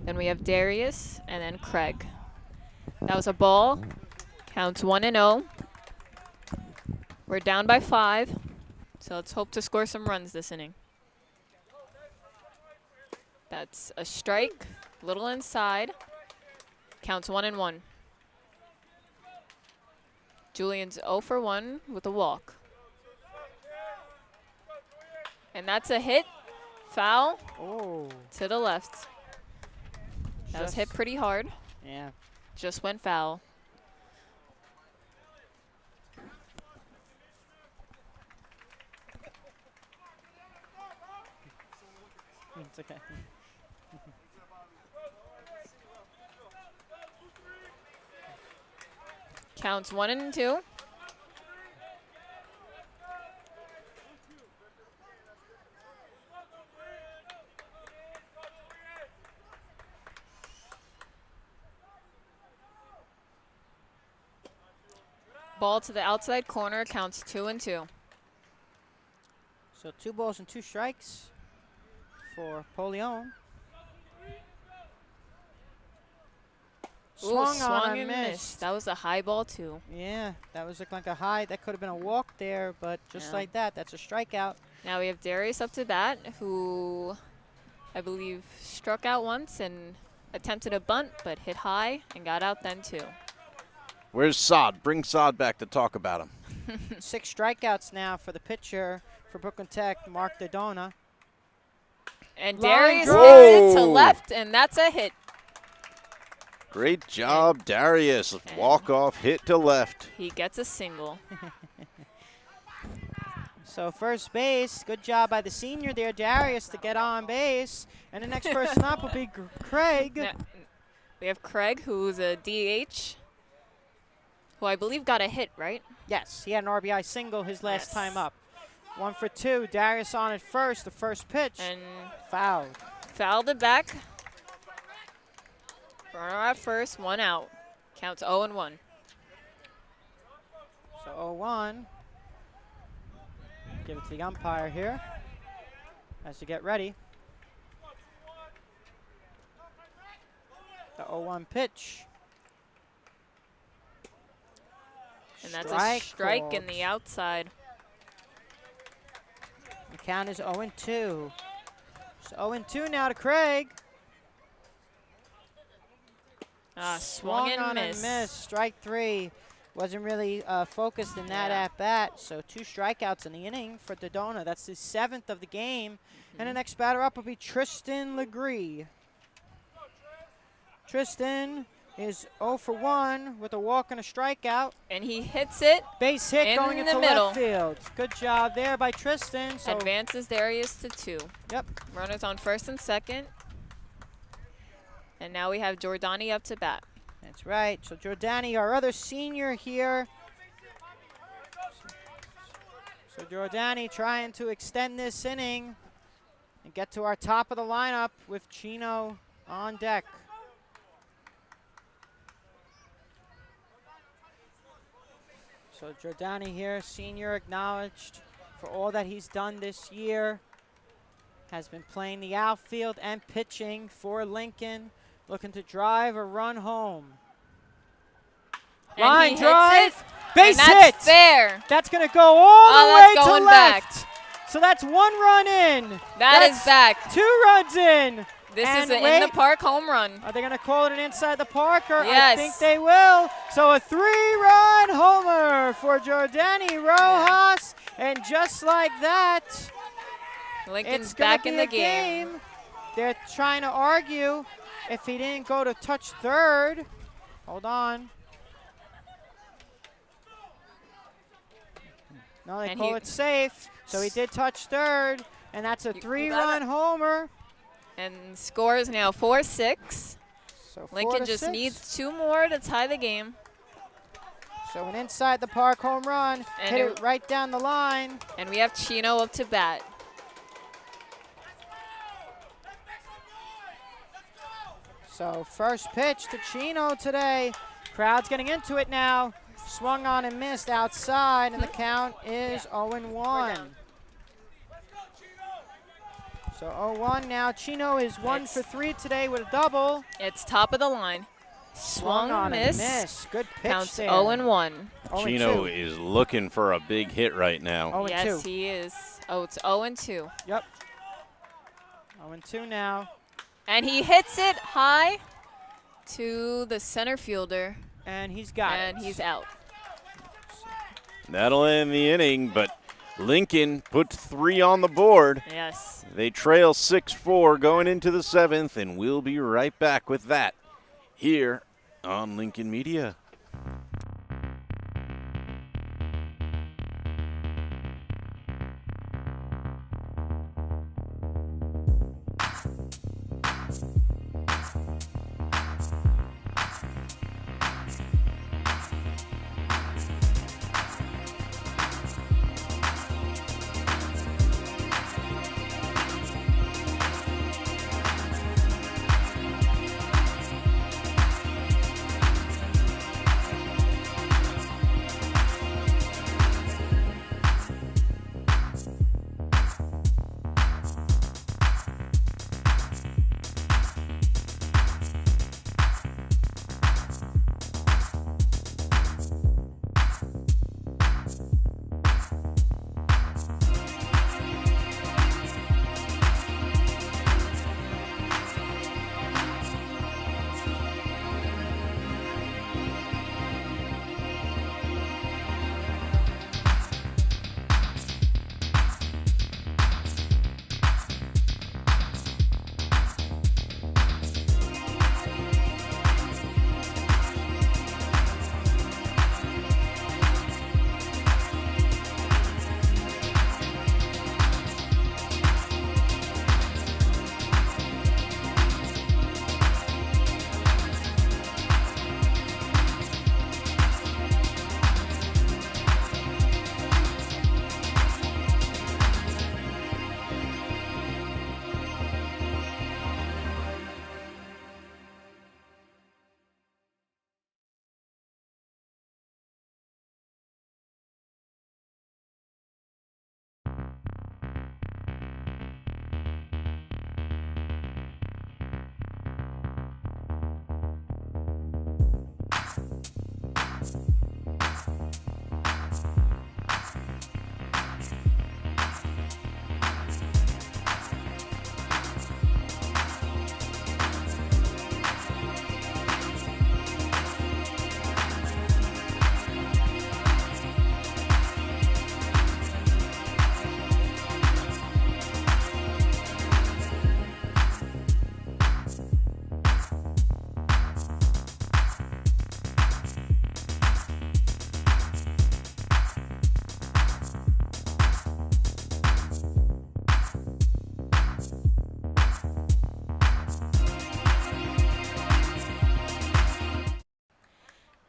Then we have Darius and then Craig. That was a ball. Counts 1-0. We're down by 5. So let's hope to score some runs this inning. That's a strike. Little inside. Counts 1-1. Julian's 0 for 1 with a walk. And that's a hit. Foul
Oh.
to the left. That was hit pretty hard.
Yeah.
Just went foul.
It's okay.
Counts 1-2. Ball to the outside corner, counts 2-2.
So 2 balls and 2 strikes for Polion. Swung on and missed.
That was a high ball too.
Yeah, that was looked like a high. That could have been a walk there, but just
Yeah.
like that, that's a strikeout.
Now we have Darius up to bat, who I believe struck out once and attempted a bunt, but hit high and got out then too.
Where's Sod? Bring Sod back to talk about him.
6 strikeouts now for the pitcher for Brooklyn Tech, Mark Dodona.
And
Line
Darius
drive.
hits it to
Whoa.
left, and that's a hit.
Great job, Darius. Walk-off hit to left.
He gets a single.
So first base, good job by the senior there, Darius, to get on base. And the next person up will be Craig.
Now, we have Craig, who's a DH, who I believe got a hit, right?
Yes, he had an RBI single his last
Yes.
time up. 1 for 2. Darius on at first, the first pitch.
And
Fouled.
fouled it back. Runner at first, 1 out. Counts 0-1.
So 0-1. Give it to the umpire here as you get ready. The 0-1 pitch.
And that's a strike in
called.
the outside.
The count is 0-2. So 0-2 now to Craig.
Swung and
on
missed.
and missed. Strike 3. Wasn't really focused in that
Yeah.
at bat. So 2 strikeouts in the inning for Dodona. That's his 7th of the game. And the next batter up will be Tristan Legree. Tristan is 0 for 1 with a walk and a strikeout.
And he hits it,
Base hit
In
going
the
into
middle.
left field. Good job there by Tristan. So
advances Darius to 2.
Yep.
Runners on first and second. And now we have Jordani up to bat.
That's right. So Jordani, our other senior here. So Jordani trying to extend this inning and get to our top of the lineup with Chino on deck. So Jordani here, senior, acknowledged for all that he's done this year. Has been playing the outfield and pitching for Lincoln, looking to drive a run home.
And
Line
he hits
drive,
it,
base
and that's
hit.
fair.
That's going to go all the
Oh,
way
that's
to
going
left.
back.
So that's 1 run in.
That is
That's
back.
2 runs in.
This
And
is an
wait.
in-the-park home run.
Are they going to call it an inside the park? Or I
Yes.
think they will. So a 3-run homer for Jordani Rojas. And just like that,
Lincoln's
it's gonna
back
be
in the
a
game.
They're trying to argue if he didn't go to touch third. Hold on. No, they
And
call
he-
it safe. So he did touch third, and that's a
You
3-run homer.
And score is now 4-6.
So 4
Lincoln
to
just
6.
needs 2 more to tie the game.
So an inside the park home run.
And
Hit
it-
it right down the line.
And we have Chino up to bat.
So first pitch to Chino today. Crowd's getting into it now. Swung on and missed outside, and the count is 0-1. So 0-1 now. Chino is 1 for 3 today with a double.
It's top of the line.
Swung on a miss. Good pitch
Counts
there.
0-1.
0-2.
Chino is looking for a big hit right now.
0-2.
Yes, he is. Oh, it's 0-2.
Yep. 0-2 now.
And he hits it high to the center fielder.
And he's got it.
And he's out.
That'll end the inning, but Lincoln puts 3 on the board.
Yes.
They trail 6-4 going into the 7th, and we'll be right back with that here on Lincoln Media.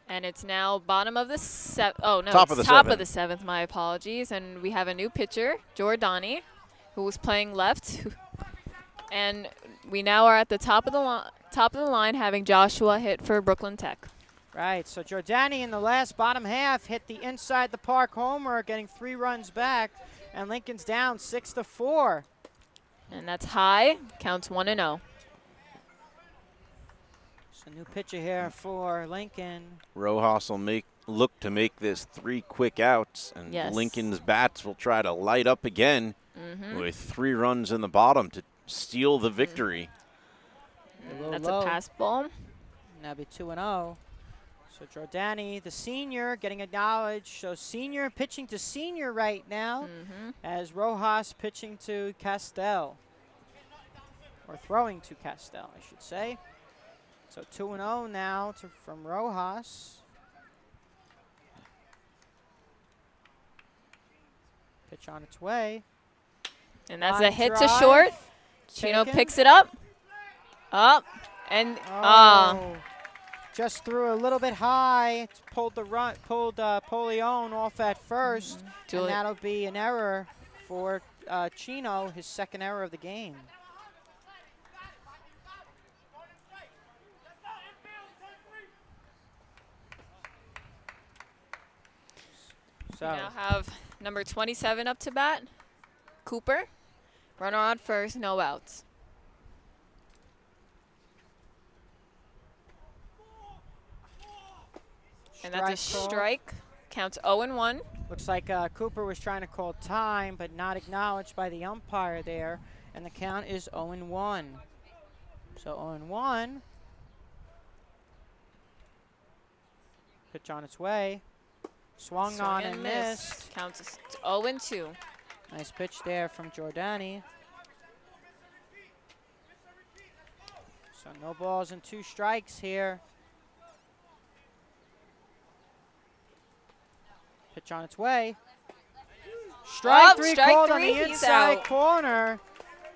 And it's now bottom of the top
of the
top
7th.
of the 7th, my apologies. And we have a new pitcher, Giordani, who was playing left. And we now are at the top of the line having Joshua hit for Brooklyn Tech.
Right, so Giordani in the last bottom half hit the inside the park homer, getting 3 runs back, and Lincoln's down 6-4.
And that's high, counts 1-0.
So new pitcher here for Lincoln.
Rojas will look to make this 3 quick outs, and
Yes.
Lincoln's bats will try to light up again with 3 runs in the bottom to steal the victory.
That's
low.
a pass ball.
Now be 2-0. So Giordani, the senior, getting acknowledged. So senior pitching to senior right now, as Rojas pitching to Castell. Or throwing to Castell, I should say. So 2-0 now from Rojas. Pitch on its way.
And that's
Line
a hit to
drive.
short. Chino
Taken.
picks it up. And
just threw a little bit high. Pulled Polion off at first. And that'll be an error for Chino, his second error of the game.
We now have number 27 up to bat, Cooper. Runner on first, no outs. And that's a
call.
strike. Counts 0-1.
Looks like Cooper was trying to call time, but not acknowledged by the umpire there. And the count is 0-1. So 0-1. Pitch on its way. Swung on and missed.
Counts 0-2.
Nice pitch there from Jordani. So no balls and 2 strikes here. Pitch on its way. Strike 3 called on the
he's
inside
out.
corner.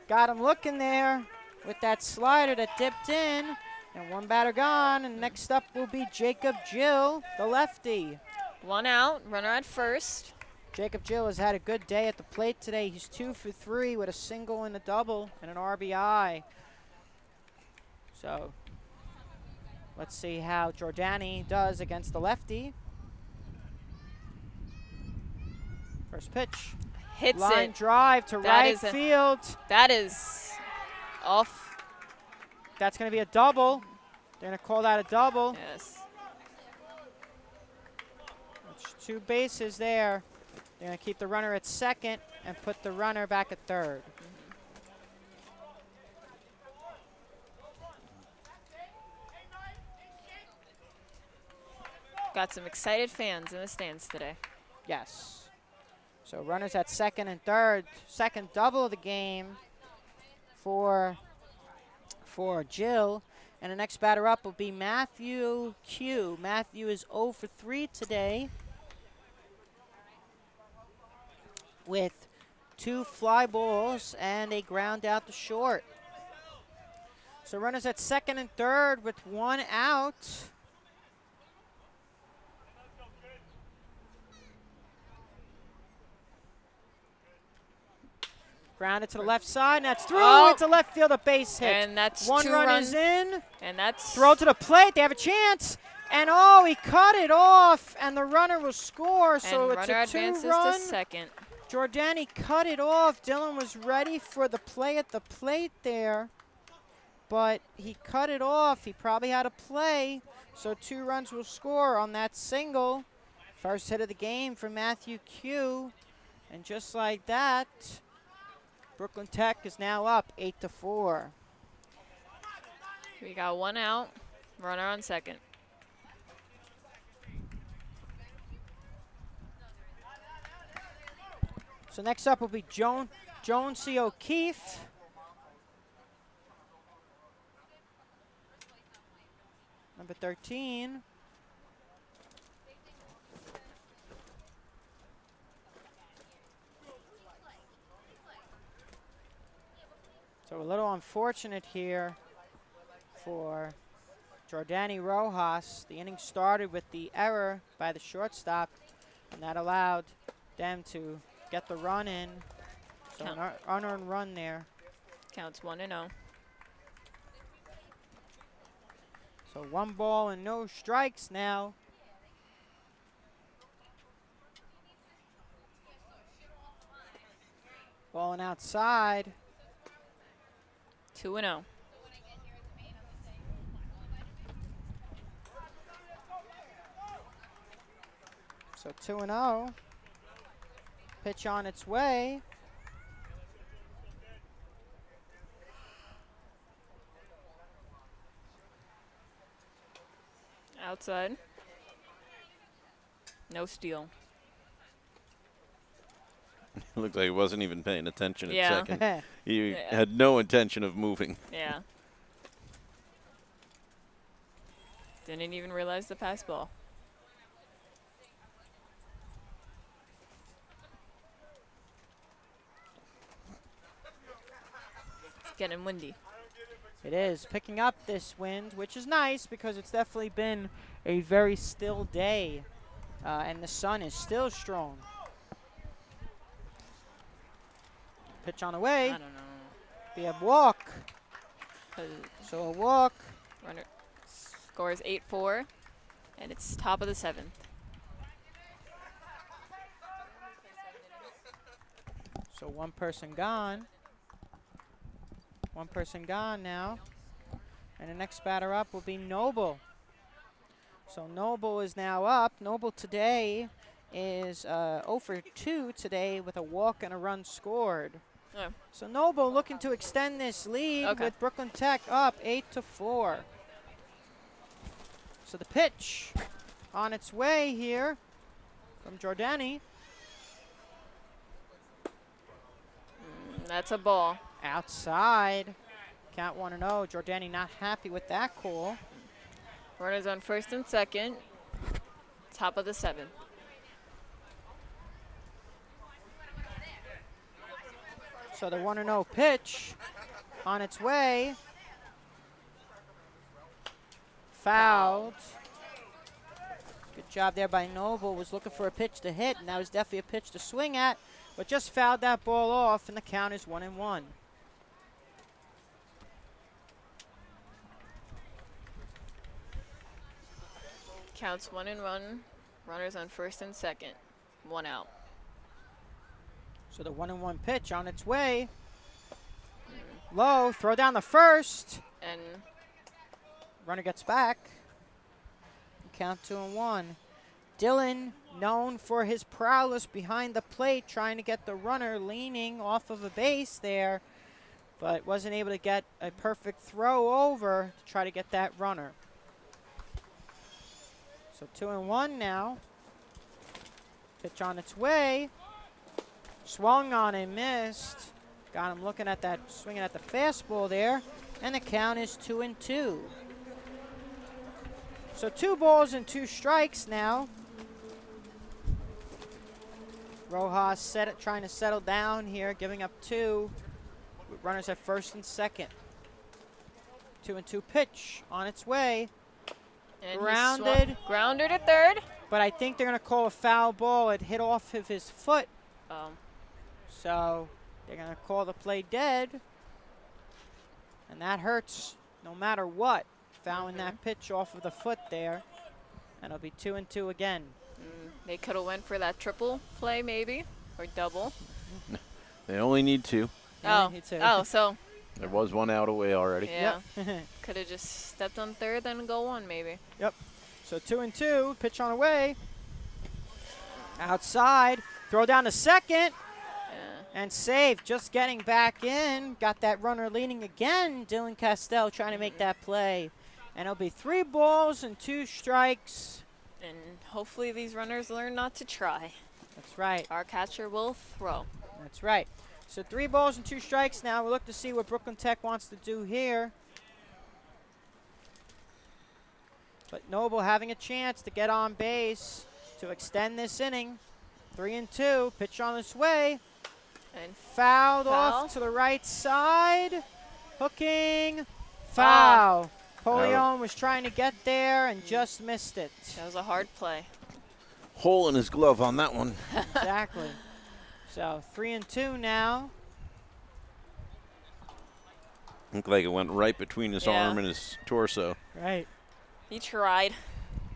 Got him looking there with that slider that dipped in. And 1 batter gone. And next up will be Jacob Jill, the lefty.
1 out. Runner at first.
Jacob Jill has had a good day at the plate today. He's 2 for 3 with a single and a double and an RBI. So let's see how Jordani does against the lefty. First pitch.
Hits
Line
it.
drive to
That
right
is a-
field.
That is off.
That's going to be a double. They're going to call that a double.
Yes.
That's 2 bases there. They're going to keep the runner at second and put the runner back at third.
Got some excited fans in the stands today.
Yes. So runners at second and third. Second double of the game for Jill. And the next batter up will be Matthew Q. Matthew is 0 for 3 today with 2 fly balls and a ground out to short. So runners at second and third with 1 out. Grounded to the left side, and that's through.
Oh.
It's a left field, a base hit.
And that's
1
2
run
runs.
is in.
And that's
Throw to the plate. They have a chance. And oh, he cut it off, and the runner will score. So
and
it's
runner
a
advances
2-run.
to second.
Jordani cut it off. Dylan was ready for the play at the plate there, but he cut it off. He probably had a play. So 2 runs will score on that single. First hit of the game for Matthew Q. And just like that, Brooklyn Tech is now up 8-4.
We got 1 out. Runner on second.
So next up will be Joan C. O'Keefe. Number 13. So a little unfortunate here for Jordani Rojas. The inning started with the error by the shortstop, and that allowed them to get the run in. So an unearned run there.
Counts 1-0.
So 1 ball and no strikes now. Balling outside.
2-0.
So 2-0. Pitch on its way.
Outside. No steal.
Looks like he wasn't even paying attention
Yeah.
at second. He
Yeah.
had no intention of moving.
Yeah. Didn't even realize the pass ball. It's getting windy.
It is picking up this wind, which is nice because it's definitely been a very still day, and the sun is still strong. Pitch on the
I
way.
don't know.
Be a walk.
'Cause
So a walk.
runner scores 8-4, and it's top of the 7th.
So 1 person gone. One person gone now. And the next batter up will be Noble. So Noble is now up. Noble today is 0 for 2 today with a walk and a run scored.
Oh.
So Noble looking to extend this lead with Brooklyn Tech up 8-4. So the pitch on its way here from Jordani.
That's a ball.
Outside. Count 1-0. Jordani not happy with that call.
Runners on first and second. Top of the 7th.
So the 1-0 pitch on its way. Fouled. Good job there by Noble. Was looking for a pitch to hit, and that was definitely a pitch to swing at, but just fouled that ball off, and the count is 1-1.
Counts 1-1. Runners on first and second. 1 out.
So the 1-1 pitch on its way. Low, throw down the first.
And
Runner gets back. Count 2-1. Dylan, known for his prowess behind the plate, trying to get the runner leaning off of a base there, but wasn't able to get a perfect throw over to try to get that runner. So 2-1 now. Pitch on its way. Swung on and missed. Got him looking at that, swinging at the fastball there. And the count is 2-2. So 2 balls and 2 strikes now. Rojas trying to settle down here, giving up 2 with runners at first and second. 2-2 pitch on its way.
And
Grounded.
Grounder to third.
But I think they're going to call a foul ball. It hit off of his foot.
Oh.
So they're going to call the play dead. And that hurts no matter what. Fouling that pitch off of the foot there. And it'll be 2-2 again.
They could have went for that triple play maybe, or double.
They only need 2.
Oh, so.
There was 1 out away already.
Yeah.
Yep.
Could have just stepped on third, then go 1 maybe.
Yep. So 2-2, pitch on the way. Outside, throw down to second. And save, just getting back in. Got that runner leaning again. Dylan Castell trying to make that play. And it'll be 3 balls and 2 strikes.
And hopefully these runners learn not to try.
That's right.
Our catcher will throw.
That's right. So 3 balls and 2 strikes now. We'll look to see what Brooklyn Tech wants to do here. But Noble having a chance to get on base to extend this inning. 3-2, pitch on its way.
And
Fouled off to the right side. Hooking. Foul. Polion was trying to get there and just missed it.
That was a hard play.
Hole in his glove on that one.
Exactly. So 3-2 now.
Looked like it went right between his arm and his torso.
Right.
He tried.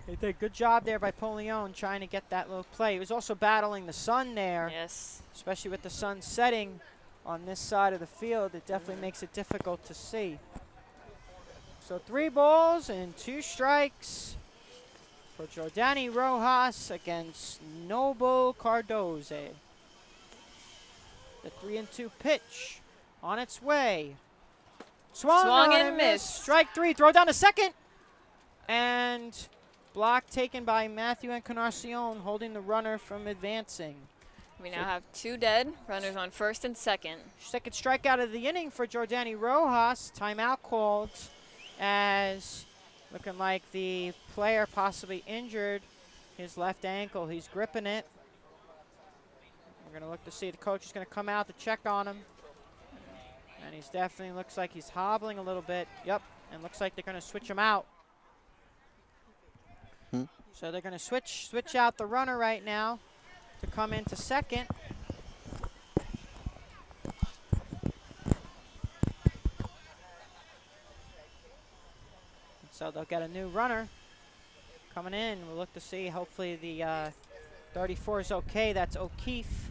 They did a good job there by Polion trying to get that little play. He was also battling the sun there.
Yes.
Especially with the sun setting on this side of the field. It definitely makes it difficult to see. So 3 balls and 2 strikes for Jordani Rojas against Noble Cardoze. The 3-2 pitch on its way. Swung
and missed.
Strike 3, throw down to second. And block taken by Matthew Encarnacion, holding the runner from advancing.
We now have 2 dead, runners on first and second.
Second strikeout of the inning for Jordani Rojas. Timeout called as looking like the player possibly injured his left ankle. He's gripping it. We're going to look to see the coach is going to come out to check on him. And he's definitely looks like he's hobbling a little bit. Yep, and looks like they're going to switch him out. So they're going to switch out the runner right now to come into second. So they'll get a new runner coming in. We'll look to see. Hopefully the 34 is okay. That's O'Keefe.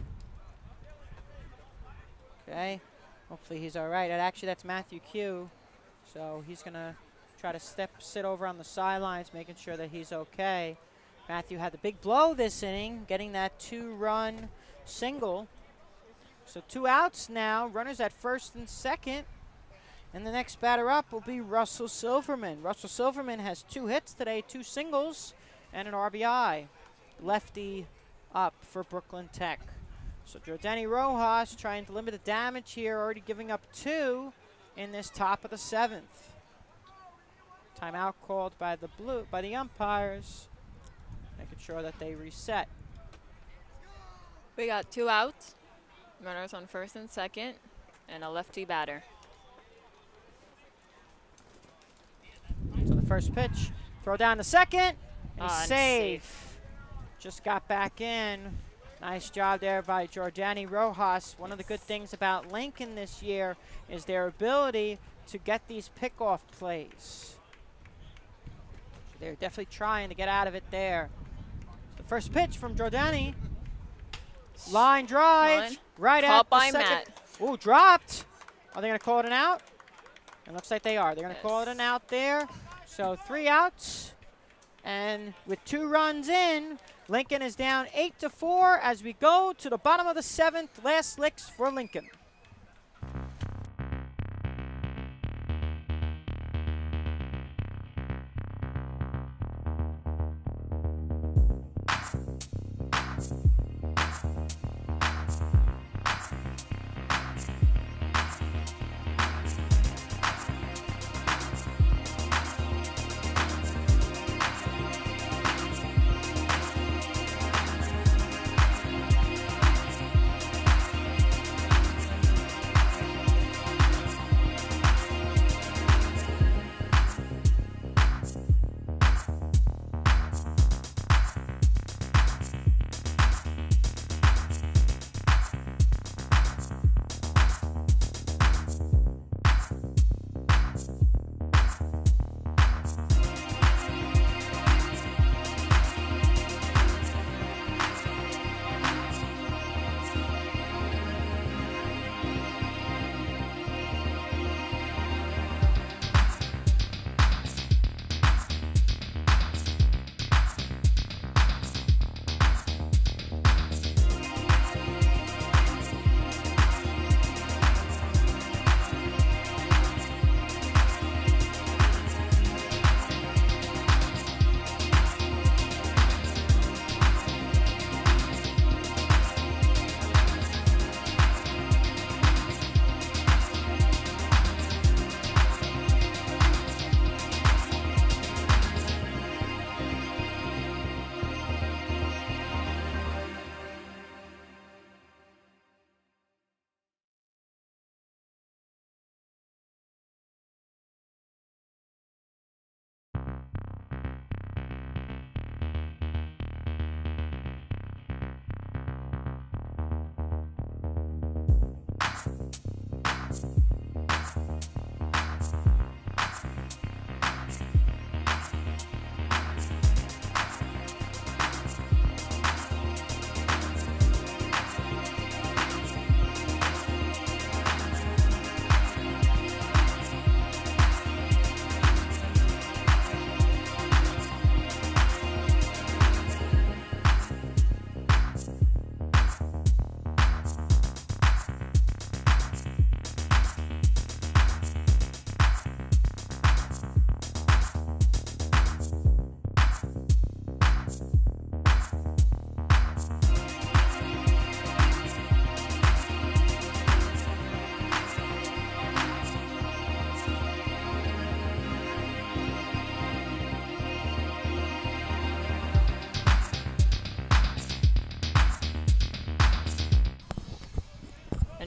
Okay. Hopefully he's all right. And actually, that's Matthew Q. So he's going to try to sit over on the sidelines, making sure that he's okay. Matthew had the big blow this inning, getting that 2-run single. So 2 outs now, runners at first and second. And the next batter up will be Russell Silverman. Russell Silverman has 2 hits today, 2 singles, and an RBI. Lefty up for Brooklyn Tech. So Jordani Rojas trying to limit the damage here, already giving up 2 in this top of the 7th. Timeout called by the umpires, making sure that they reset.
We got 2 outs, runners on first and second, and a lefty batter.
So the first pitch, throw down to second, and
And
safe. Just got back in. Nice job there by Jordani Rojas. One of the good things about Lincoln this year is their ability to get these pickoff plays. So they're definitely trying to get out of it there. The first pitch from Jordani. Line drive, right
Caught
at the
by
second.
Matt.
Ooh, dropped. Are they going to call it an out? It looks like they are. They're going to call it an out there. So 3 outs. And with 2 runs in, Lincoln is down 8-4 as we go to the bottom of the 7th. Last licks for Lincoln.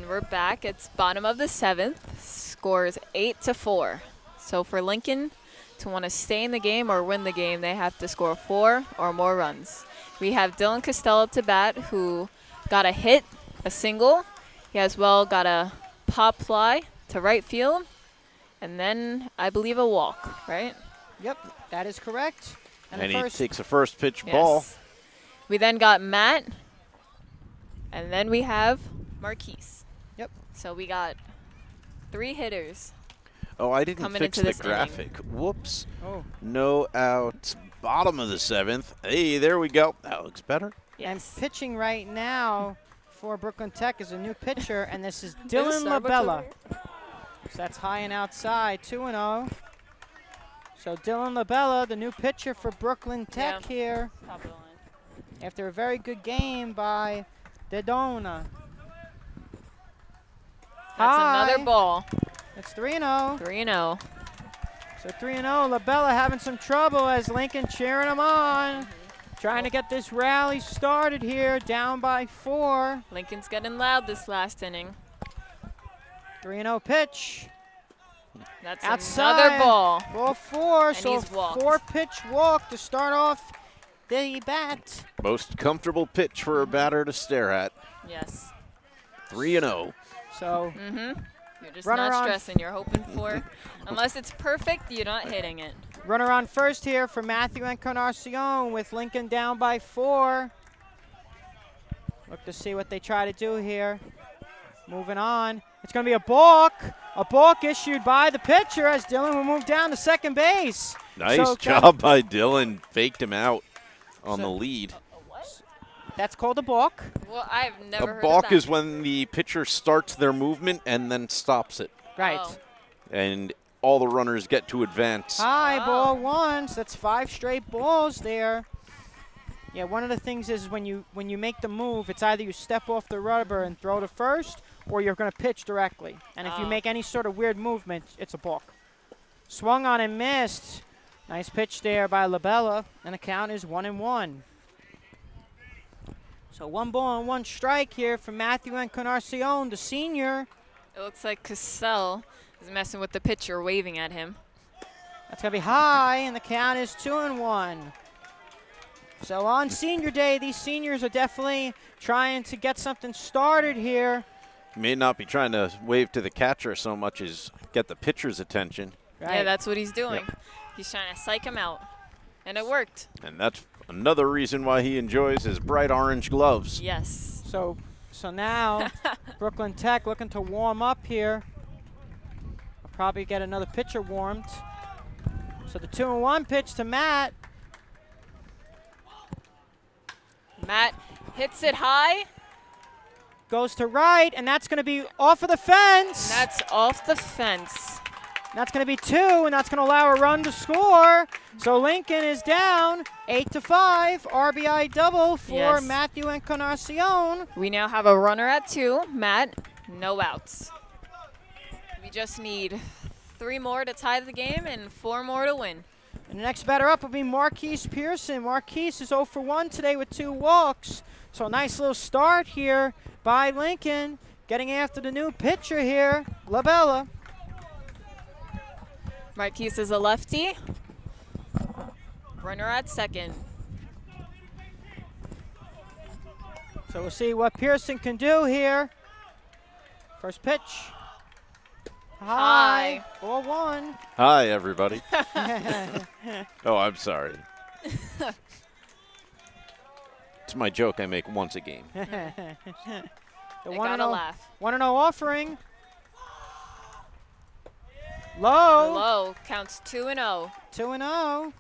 We're back. It's bottom of the 7th. Scores 8-4. So for Lincoln to want to stay in the game or win the game, they have to score 4 or more runs. We have Dylan Costello up to bat, who got a hit, a single. He as well got a pop fly to right field, and then I believe a walk, right?
Yep, that is correct.
And he takes a first pitch ball.
We then got Matt, and then we have Marquise.
Yep.
So we got 3 hitters.
Oh, I didn't
Coming
fix
into
the
this inning.
graphic. Whoops.
Oh.
No outs. Bottom of the 7th. Hey, there we go. That looks better.
And pitching right now for Brooklyn Tech is a new pitcher, and this is
There's
Dylan
Starbucks
Labella.
over here.
So that's high and outside, 2-0. So Dylan Labella, the new pitcher for Brooklyn Tech
Yeah.
here,
Top of the line.
after a very good game by Dedona.
That's
High.
another ball.
It's 3-0.
3-0.
So 3-0, Labella having some trouble as Lincoln cheering him on. Trying to get this rally started here, down by 4.
Lincoln's getting loud this last inning.
3-0 pitch.
That's
Outside.
another ball.
Ball 4,
And
so
he's walked.
4-pitch walk to start off the bat.
Most comfortable pitch for a batter to stare at.
Yes.
3-0.
So
You're just
Runner
not
on.
stressing. You're hoping for, unless it's perfect, you're not hitting it.
runner on first here for Matthew Encarnacion with Lincoln down by 4. Look to see what they try to do here. Moving on. It's going to be a balk. A balk issued by the pitcher as Dylan will move down to second base.
Nice
So
job by Dylan. Faked him out on
So-
the lead.
What?
That's called a balk.
Well, I've never
A
heard
balk
of that.
is when the pitcher starts their movement and then stops it.
Right.
Oh.
And all the runners get to advance.
High
Oh.
ball 1. So that's 5 straight balls there. Yeah, one of the things is when you make the move, it's either you step off the rubber and throw to first, or you're going to pitch directly. And if you
Oh.
make any sort of weird movement, it's a balk. Swung on and missed. Nice pitch there by Labella, and the count is 1-1. So 1 ball and 1 strike here from Matthew Encarnacion, the senior.
It looks like Cassell is messing with the pitcher, waving at him.
That's going to be high, and the count is 2-1. So on senior day, these seniors are definitely trying to get something started here.
May not be trying to wave to the catcher so much as get the pitcher's attention.
Right.
Yeah, that's what he's doing. He's trying to psych him out. And it worked.
And that's another reason why he enjoys his bright orange gloves.
Yes.
So now Brooklyn Tech looking to warm up here. I'll probably get another pitcher warmed. So the 2-1 pitch to Matt.
Matt hits it high.
Goes to right, and that's going to be off of the fence.
And that's off the fence.
That's going to be 2, and that's going to allow a run to score. So Lincoln is down 8-5. RBI double for
Yes.
Matthew Encarnacion.
We now have a runner at 2. Matt, no outs. We just need 3 more to tie the game and 4 more to win.
And the next batter up will be Marquise Pearson. Marquise is 0 for 1 today with 2 walks. So a nice little start here by Lincoln. Getting after the new pitcher here, Labella.
Marquise is a lefty. Runner at second.
So we'll see what Pearson can do here. First pitch.
High.
Ball 1.
Hi, everybody. Oh, I'm sorry. It's my joke I make once a game.
The
They
1-0
gotta laugh.
1-0 offering. Low.
Low counts 2-0.
2-0.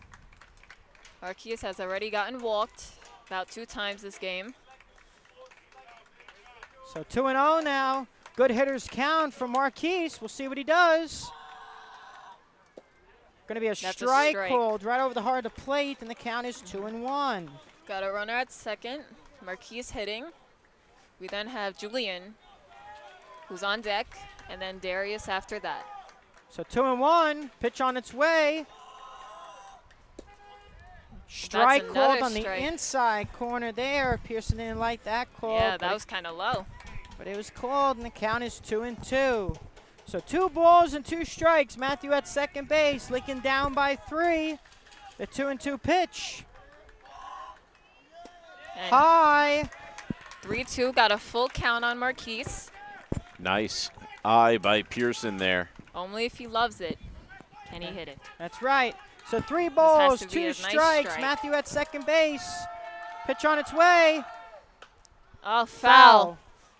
Marquise has already gotten walked about 2 times this game.
So 2-0 now. Good hitters count for Marquise. We'll see what he does. Going to be a
That's a
strike
strike.
called right over the heart of the plate, and the count is 2-1.
Got a runner at second. Marquise hitting. We then have Julian, who's on deck, and then Darius after that.
So 2-1. Pitch on its way. Strike
another
called on the
strike.
inside corner there. Pearson didn't like that call.
Yeah,
but
that was kind of low.
But it was called, and the count is 2-2. So 2 balls and 2 strikes. Matthew at second base. Lincoln down by 3. The 2-2 pitch.
And
High.
3-2 got a full count on Marquise.
Nice eye by Pearson there.
Only if he loves it can he hit it.
That's right. So 3 balls,
to be
2
a nice
strikes.
strike.
Matthew at second base. Pitch on its way.
Oh, foul.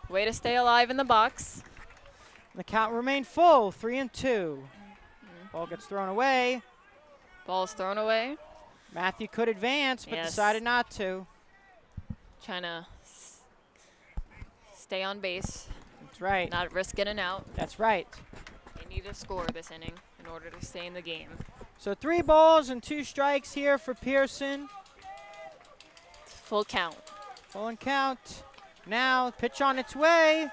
Way to stay alive in the box.
The count remained full, 3-2. Ball gets thrown away.
Ball's thrown away.
Matthew could advance, but
Yes.
decided not to.
Trying to stay on base,
That's right.
not risk getting out.
That's right.
They need to score this inning in order to stay in the game.
So 3 balls and 2 strikes here for Pearson.
Full count.
Full and count. Now, pitch on its way.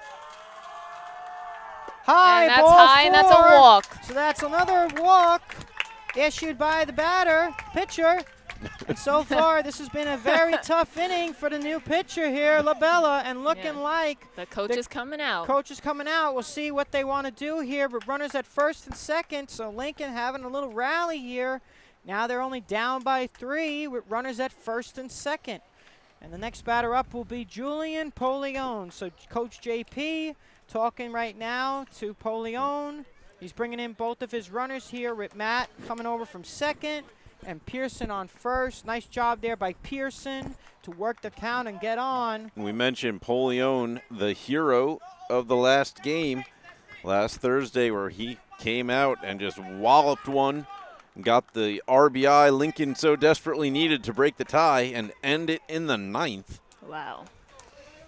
High,
And that's
ball
high, and that's a
4.
walk.
So that's another walk issued by the pitcher. And so far, this has been a very tough inning for the new pitcher here, LaBella, and looking
Yeah.
like
The coach is coming out.
coach is coming out. We'll see what they want to do here, but runners at first and second, so Lincoln having a little rally here. Now they're only down by 3 with runners at first and second. And the next batter up will be Julian Polione. So Coach JP talking right now to Polione. He's bringing in both of his runners here with Matt coming over from second and Pearson on first. Nice job there by Pearson to work the count and get on.
We mentioned Polione, the hero of the last game last Thursday, where he came out and just walloped one, got the RBI Lincoln so desperately needed to break the tie and end it in the 9th.
Wow.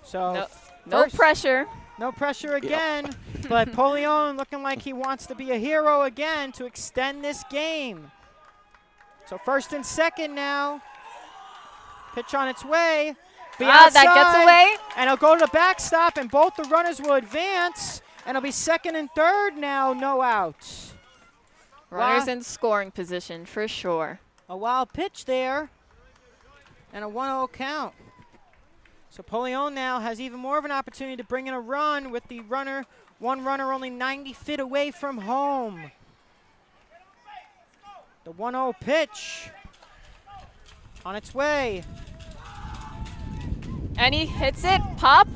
So
No
first-
pressure.
No pressure again, but Polione looking like he wants to be a hero again to extend this game. So first and second now. Pitch on its way. Be
That gets
outside,
away.
and it'll go to the backstop, and both the runners will advance, and it'll be second and third now, no outs.
Runners
Wow.
in scoring position for sure.
A wild pitch there, and a 1-0 count. So Polione now has even more of an opportunity to bring in a run with the one runner only 90 feet away from home. The 1-0 pitch on its way.
And he hits it. Pop.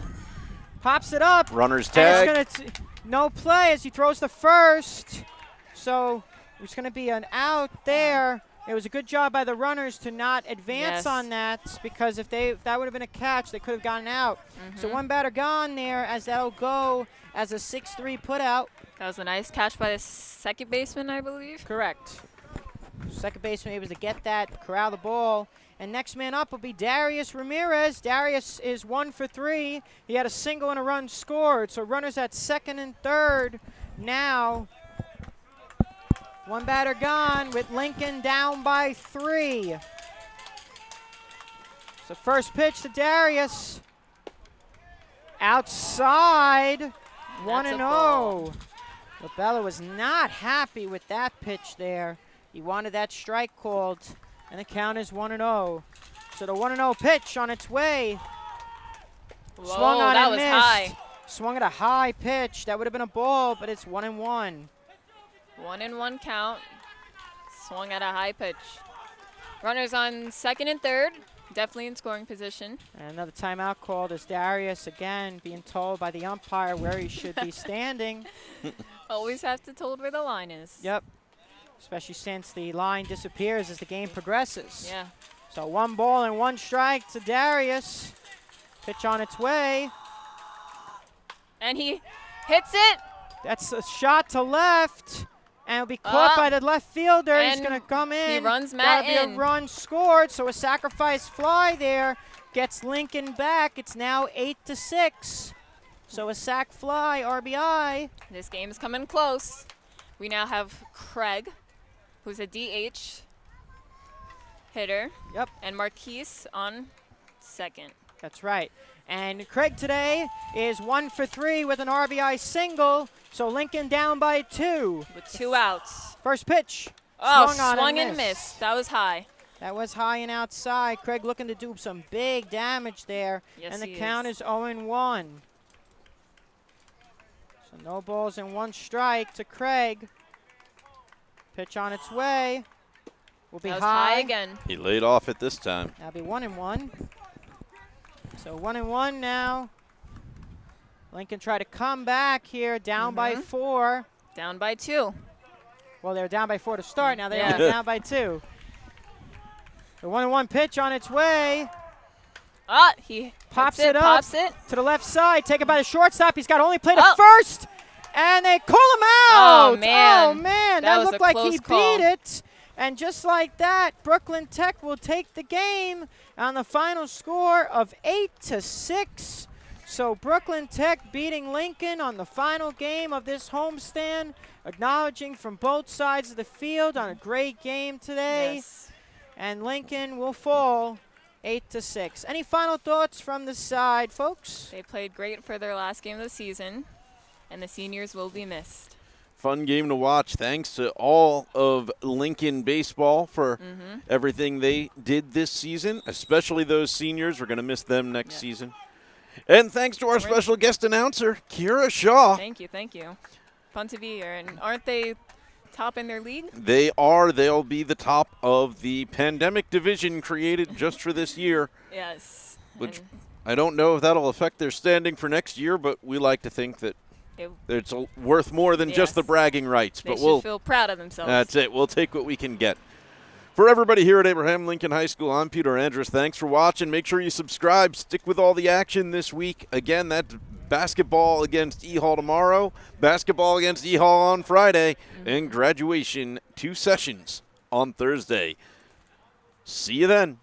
Pops it up.
Runner's
And
tag.
it's gonna no play as he throws the first. So there's going to be an out there. It was a good job by the runners to not advance
Yes.
on that, because if that would have been a catch, they could have gotten out. So one batter gone there, as that'll go as a 6-3 put out.
That was a nice catch by the second baseman, I believe.
Correct. Second baseman able to get that, corral the ball. And next man up will be Darius Ramirez. Darius is 1 for 3. He had a single and a run scored. So runners at second and third now. One batter gone with Lincoln down by 3. So first pitch to Darius. Outside. 1-0. LaBella was not happy with that pitch there. He wanted that strike called, and the count is 1-0. So the 1-0 pitch on its way.
Whoa,
Swung on
that
and
was
missed.
high.
Swung at a high pitch. That would have been a ball, but it's 1-1.
1-1 count. Swung at a high pitch. Runners on second and third. Definitely in scoring position.
And another timeout called as Darius again being told by the umpire where he should be standing.
Always have to told where the line is.
Yep. Especially since the line disappears as the game progresses.
Yeah.
So 1 ball and 1 strike to Darius. Pitch on its way.
And he hits it.
That's a shot to left. And it'll be caught by the left fielder. He's
and
going to come in.
he runs Matt
That'll be
in.
a run scored. So a sacrifice fly there gets Lincoln back. It's now 8-6. So a sac fly, RBI.
This game's coming close. We now have Craig, who's a DH hitter.
Yep.
And Marquise on second.
That's right. And Craig today is 1 for 3 with an RBI single. So Lincoln down by 2.
With 2 outs.
First pitch.
Oh,
Swung on
swung
and
and
missed.
missed. That was high.
That was high and outside. Craig looking to do some big damage there.
Yes,
And the
he
count is 0-1. So no balls and 1 strike to Craig. Pitch on its way. Will be
That was
high.
high again.
He laid off it this time.
That'll be 1-1. So 1-1 now. Lincoln try to come back here, down by 4.
Down by 2.
Well, they were down by 4 to start. Now they're
Yeah.
only down by 2. The 1-1 pitch on its way.
He
Pops
hits
it up.
Pops it.
To the left side, taken by the shortstop. He's got only play to
Oh.
first. And they call him out.
Oh, man.
Oh, man.
That was
looked
a
like
close
he
call.
beat it. And just like that, Brooklyn Tech will take the game on the final score of 8-6. So Brooklyn Tech beating Lincoln on the final game of this homestand, acknowledging from both sides of the field on a great game today.
Yes.
And Lincoln will fall 8-6. Any final thoughts from the side, folks?
They played great for their last game of the season, and the seniors will be missed.
Fun game to watch. Thanks to all of Lincoln baseball for everything they did this season, especially those seniors. We're going to miss them next season. And thanks to our special guest announcer, Kira Shaw.
Thank you, thank you. Fun to be here. And aren't they top in their league?
They are. They'll be the top of the pandemic division created just for this year,
Yes.
which
And
I don't know if that'll affect their standing for next year, but we like to think that it's worth more than just the
Yes.
bragging rights.
they
But
should
we'll
feel proud of themselves.
That's it. We'll take what we can get. For everybody here at Abraham Lincoln High School, I'm Peter Andrus. Thanks for watching. Make sure you subscribe. Stick with all the action this week. Again, that's basketball against E-Hall tomorrow, basketball against E-Hall on Friday, and graduation 2 sessions on Thursday. See you then.